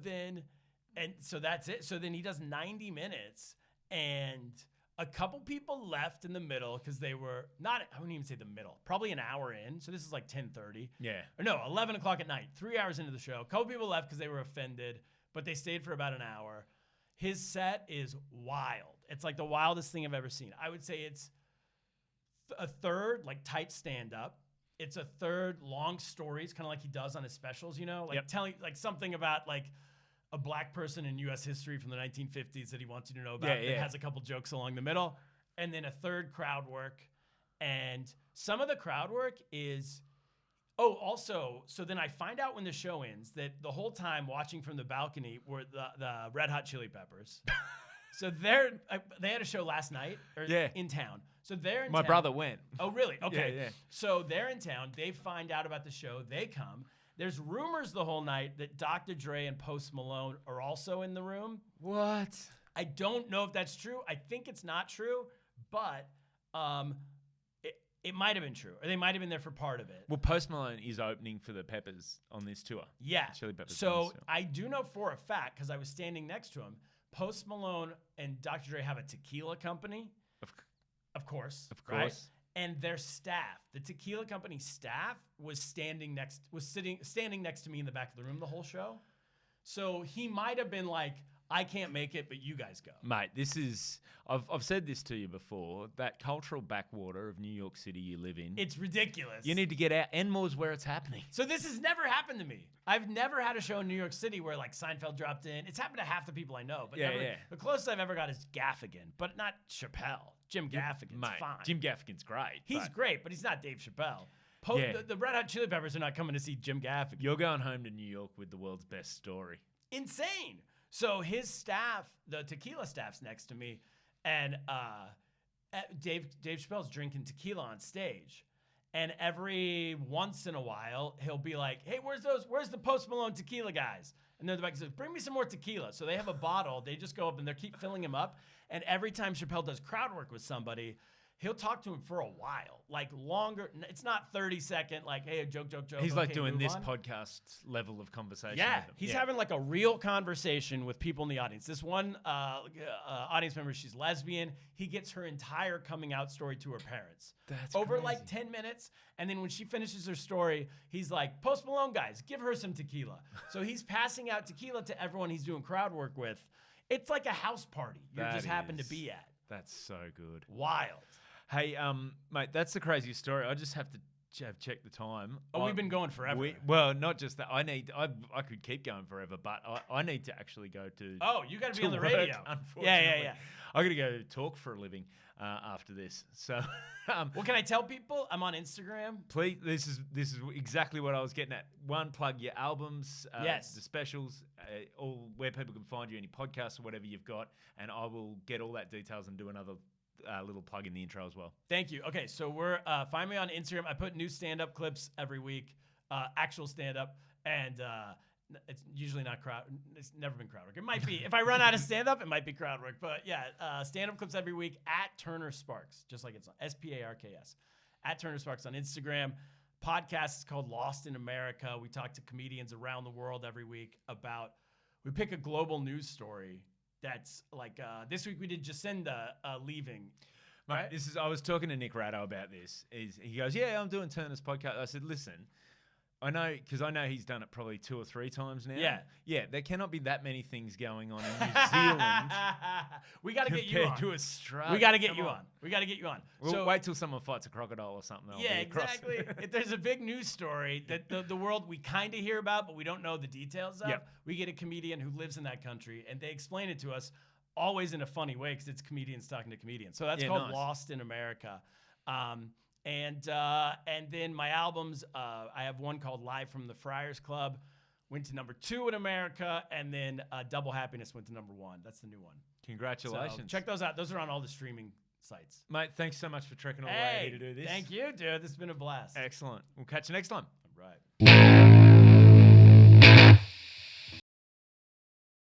Speaker 2: that's it. So then he does 90 minutes and a couple people left in the middle because they were not, I wouldn't even say the middle, probably an hour in. So this is like 10:30.
Speaker 1: Yeah.
Speaker 2: Or no, 11 o'clock at night, 3 hours into the show. A couple people left because they were offended, but they stayed for about an hour. His set is wild. It's like the wildest thing I've ever seen. I would say it's a third like tight stand-up. It's a third long stories, kind of like he does on his specials, you know? Like telling like something about like a black person in U.S. history from the 1950s that he wants you to know about. That has a couple jokes along the middle. And then a third crowd work. And some of the crowd work is... Oh, also, so then I find out when the show ends that the whole time watching from the balcony were the Red Hot Chili Peppers. So they had a show last night in town. So they're in
Speaker 1: My
Speaker 2: town.
Speaker 1: brother went.
Speaker 2: Oh, really? Okay.
Speaker 1: Yeah.
Speaker 2: So they're in town. They find out about the show. They come. There's rumors the whole night that Dr. Dre and Post Malone are also in the room.
Speaker 1: What?
Speaker 2: I don't know if that's true. I think it's not true, but it might have been true, or they might have been there for part of it.
Speaker 1: Well, Post Malone is opening for the Peppers on this tour.
Speaker 2: Yeah.
Speaker 1: Chili Peppers.
Speaker 2: So I do know for a fact, because I was standing next to him, Post Malone and Dr. Dre have a tequila company. Of course. Right? And their staff, the tequila company staff, was standing next to me in the back of the room the whole show. So he might have been like, I can't make it, but you guys go.
Speaker 1: Mate, this is... I've said this to you before. That cultural backwater of New York City you live in.
Speaker 2: It's ridiculous.
Speaker 1: You need to get out. Enmore's where it's happening.
Speaker 2: So this has never happened to me. I've never had a show in New York City where like Seinfeld dropped in. It's happened to half the people I know. But the closest I've ever got is Gaffigan, but not Chappelle. Jim Gaffigan's fine.
Speaker 1: Jim Gaffigan's great.
Speaker 2: He's great, but he's not Dave Chappelle. The Red Hot Chili Peppers are not coming to see Jim Gaffigan.
Speaker 1: You're going home to New York with the world's best story.
Speaker 2: Insane. So his staff, the tequila staff's next to me, and Dave Chappelle's drinking tequila on stage. And every once in a while, he'll be like, hey, where's the Post Malone tequila guys? And they're the back, he's like, bring me some more tequila. So they have a bottle. They just go up and they keep filling him up. And every time Chappelle does crowd work with somebody, he'll talk to him for a while, like longer. It's not 30-second, like, hey, a joke.
Speaker 1: He's like doing this
Speaker 2: on.
Speaker 1: podcast level of conversation.
Speaker 2: Yeah, he's having like a real conversation with people in the audience. This one audience member, she's lesbian. He gets her entire coming out story to her parents.
Speaker 1: That's
Speaker 2: over
Speaker 1: crazy.
Speaker 2: like 10 minutes. And then when she finishes her story, he's like, Post Malone guys, give her some tequila. So he's passing out tequila to everyone he's doing crowd work with. It's like a house party you just happen to be at.
Speaker 1: That's so good.
Speaker 2: Wild.
Speaker 1: Hey, mate, that's the craziest story. I just have to check the time.
Speaker 2: Oh, we've been going forever.
Speaker 1: Well, not just that. I could keep going forever, but I need to actually go to.
Speaker 2: Oh, you got to be on the
Speaker 1: work,
Speaker 2: radio.
Speaker 1: Unfortunately.
Speaker 2: Yeah.
Speaker 1: I got to go talk for a living after this. So,
Speaker 2: well, can I tell people I'm on Instagram?
Speaker 1: Please, this is exactly what I was getting at. One, plug your albums,
Speaker 2: yes,
Speaker 1: the specials, all where people can find you, any podcasts or whatever you've got, and I will get all that details and do another little plug in the intro as well.
Speaker 2: Thank you. Okay, so we're find me on Instagram. I put new stand-up clips every week, actual stand-up, and it's usually not crowd. It's never been crowd work. It might be if I run out of stand-up, it might be crowd work. But yeah, stand-up clips every week at Turner Sparks, just like it's on SPARKS at Turner Sparks on Instagram. Podcast is called Lost in America. We talk to comedians around the world every week about we pick a global news story that's like this week we did Jacinda leaving.
Speaker 1: Mate,
Speaker 2: Right?
Speaker 1: I was talking to Nick Ratto about this. He goes, yeah, I'm doing Turner's podcast. I said, listen, I know, because I know he's done it probably 2 or 3 times now.
Speaker 2: Yeah.
Speaker 1: Yeah, there cannot be that many things going on in New Zealand
Speaker 2: We got to get you
Speaker 1: compared
Speaker 2: on.
Speaker 1: to Australia.
Speaker 2: We got to get
Speaker 1: Come
Speaker 2: you on. We got to get you on.
Speaker 1: We'll wait till someone fights a crocodile or something. I'll
Speaker 2: Yeah,
Speaker 1: be across.
Speaker 2: exactly. If there's a big news story that the world we kind of hear about, but we don't know the details of,
Speaker 1: Yep.
Speaker 2: we get a comedian who lives in that country, and they explain it to us always in a funny way because it's comedians talking to comedians. So that's called
Speaker 1: nice.
Speaker 2: Lost in America. And then my albums, I have one called Live from the Friars Club, went to number 2 in America, and then Double Happiness went to number 1. That's the new one.
Speaker 1: Congratulations.
Speaker 2: So check those out. Those are on all the streaming sites.
Speaker 1: Mate, thanks so much for trekking all the way here to do this.
Speaker 2: Thank you, dude. This has been a blast.
Speaker 1: Excellent. We'll catch you next time.
Speaker 2: All right.